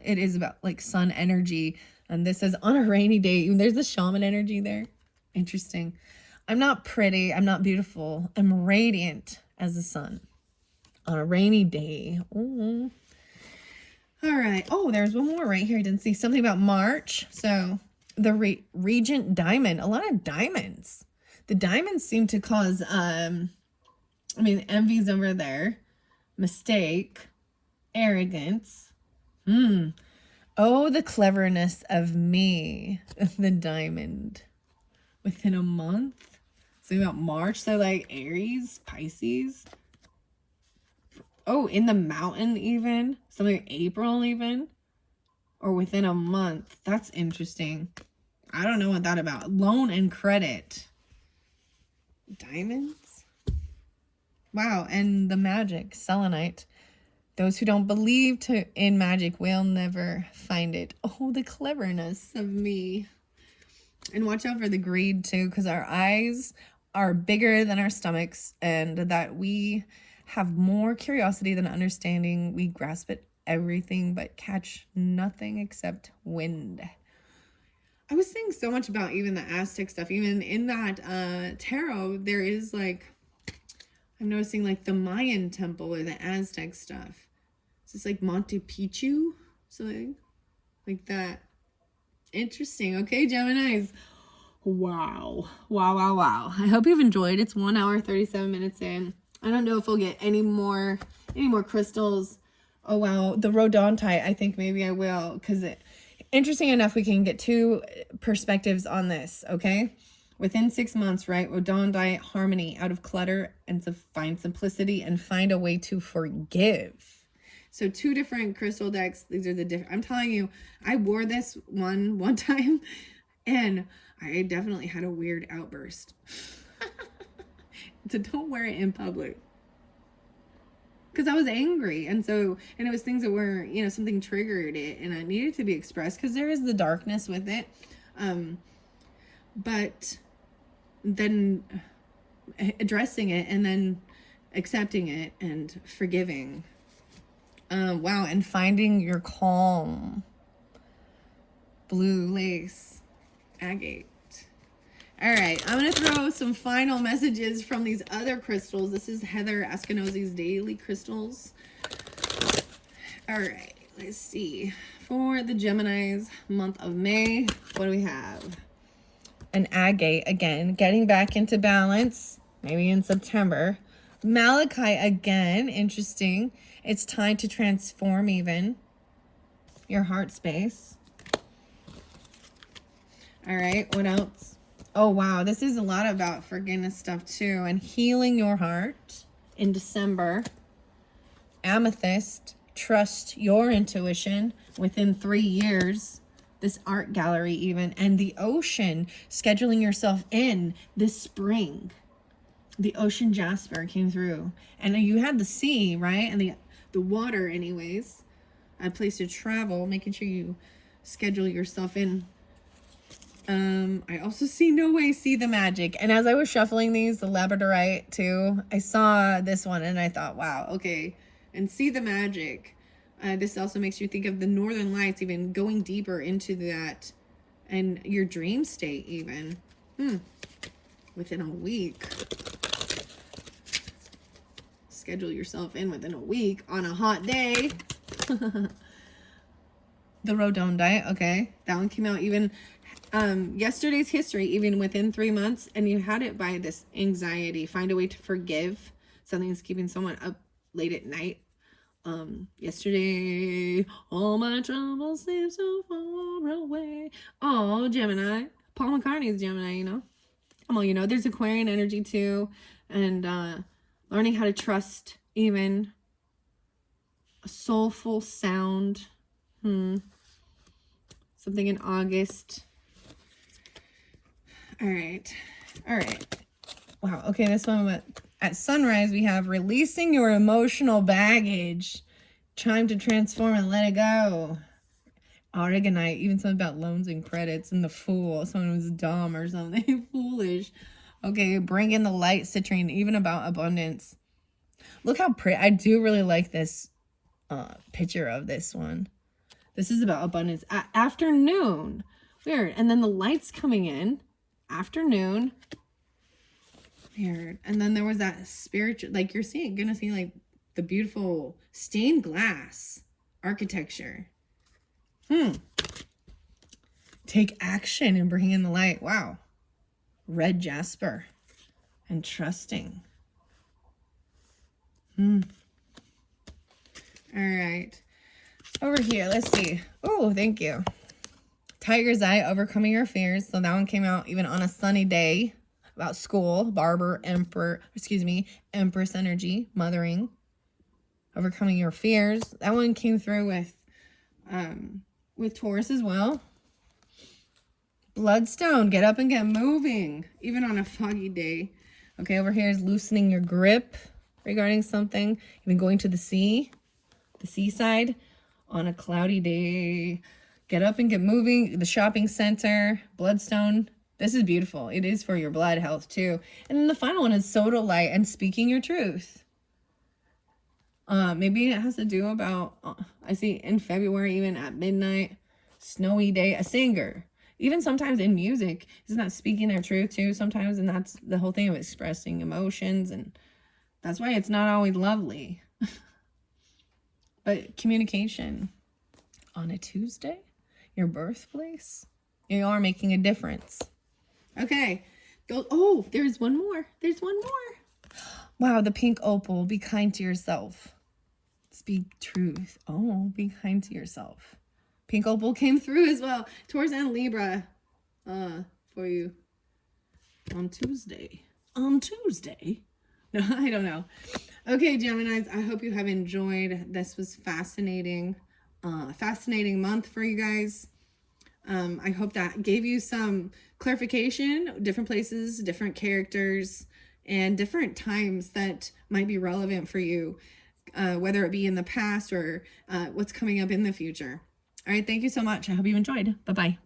it is about like sun energy. And this says on a rainy day. There's the shaman energy there. Interesting. I'm not pretty. I'm not beautiful. I'm radiant as the sun on a rainy day. Ooh. All right. Oh, there's one more right here. I didn't see something about March. So the Regent Diamond, a lot of diamonds. The diamonds seem to cause, envy's over there. Mistake. Arrogance. Oh, the cleverness of me. The diamond. Within a month. Something about March. So like Aries, Pisces. Oh, in the mountain even. Something like April even. Or within a month. That's interesting. I don't know what that about. Loan and credit. Diamonds. Wow. And the magic. Selenite. Those who don't believe in magic will never find it. Oh, the cleverness of me. And watch out for the greed too, because our eyes are bigger than our stomachs, and that we have more curiosity than understanding. We grasp at everything but catch nothing except wind. I was thinking so much about even the Aztec stuff. Even in that tarot, there is like, I'm noticing like the Mayan temple or the Aztec stuff. Is this like Monte Picchu? Something like that. Interesting. Okay, Geminis. Wow. Wow. I hope you've enjoyed. It's 1 hour, 37 minutes in. I don't know if we'll get any more crystals. Oh, wow. The rhodonite, I think maybe I will. Because interesting enough, we can get 2 perspectives on this, okay? Within 6 months, right? Rhodonite, harmony, out of clutter, and to find simplicity and find a way to forgive. So 2 different crystal decks. These are the different. I'm telling you, I wore this one time, and I definitely had a weird outburst. So don't wear it in public. Because I was angry. And it was things that were, you know, something triggered it, and it needed to be expressed because there is the darkness with it. But then addressing it and then accepting it and forgiving. Wow, and finding your calm. Blue lace. Agate. All right, I'm going to throw some final messages from these other crystals. This is Heather Askenosi's Daily Crystals. All right, let's see. For the Geminis month of May, what do we have? An agate, again, getting back into balance, maybe in September. Malachite, again, interesting. It's time to transform even your heart space. All right, what else? Oh, wow, this is a lot about forgiveness stuff too, and healing your heart in December. Amethyst, trust your intuition within 3 years. This art gallery even, and the ocean, scheduling yourself in this spring. The ocean jasper came through, and you had the sea, right? And the water anyways, a place to travel, making sure you schedule yourself in. I also see the magic. And as I was shuffling these, the labradorite too, I saw this one and I thought, wow, okay. And see the magic. This also makes you think of the northern lights, even going deeper into that, and your dream state even. Within a week. Schedule yourself in within a week on a hot day. The rhodonite, okay. That one came out even yesterday's history, even within 3 months, and you had it by this anxiety. Find a way to forgive. Something that's keeping someone up late at night. Yesterday, all my troubles seem so far away. Oh, Gemini. Paul McCartney's Gemini, you know. Well, you know, there's Aquarian energy too, and learning how to trust even a soulful sound. Something in August. All right. Wow. Okay, this one at sunrise we have releasing your emotional baggage. Time to transform and let it go. Aragonite, even something about loans and credits, and the Fool. Someone was dumb or something. Foolish. Okay, bring in the light, citrine, even about abundance. Look how pretty. I do really like this picture of this one. This is about abundance. Afternoon. Weird. And then the lights coming in. Afternoon. Weird. And then there was that spiritual, like you're gonna see like the beautiful stained glass architecture. Take action and bring in the light. Wow. Red jasper and trusting. All right. Over here, let's see. Oh, thank you. Tiger's Eye, overcoming your fears. So that one came out even on a sunny day. About school, Barber, Empress energy, mothering, overcoming your fears. That one came through with Taurus as well. Bloodstone, get up and get moving, even on a foggy day. Okay, over here is loosening your grip regarding something. Even going to the seaside on a cloudy day. Get up and get moving. The shopping center, Bloodstone. This is beautiful. It is for your blood health too. And then the final one is sodalite and speaking your truth. Maybe it has to do about, I see in February, even at midnight, snowy day, a singer. Even sometimes in music, isn't that speaking their truth too sometimes? And that's the whole thing of expressing emotions. And that's why it's not always lovely. But communication on a Tuesday, your birthplace, you are making a difference. Okay. Oh, there's one more. There's one more. Wow, the pink opal. Be kind to yourself. Speak truth. Oh, be kind to yourself. Pink opal came through as well. Taurus and Libra for you on Tuesday. On Tuesday? No, I don't know. Okay, Geminis, I hope you have enjoyed. This was fascinating. Fascinating month for you guys. I hope that gave you some clarification, different places, different characters, and different times that might be relevant for you, whether it be in the past or what's coming up in the future. All right, thank you so much. I hope you enjoyed. Bye-bye.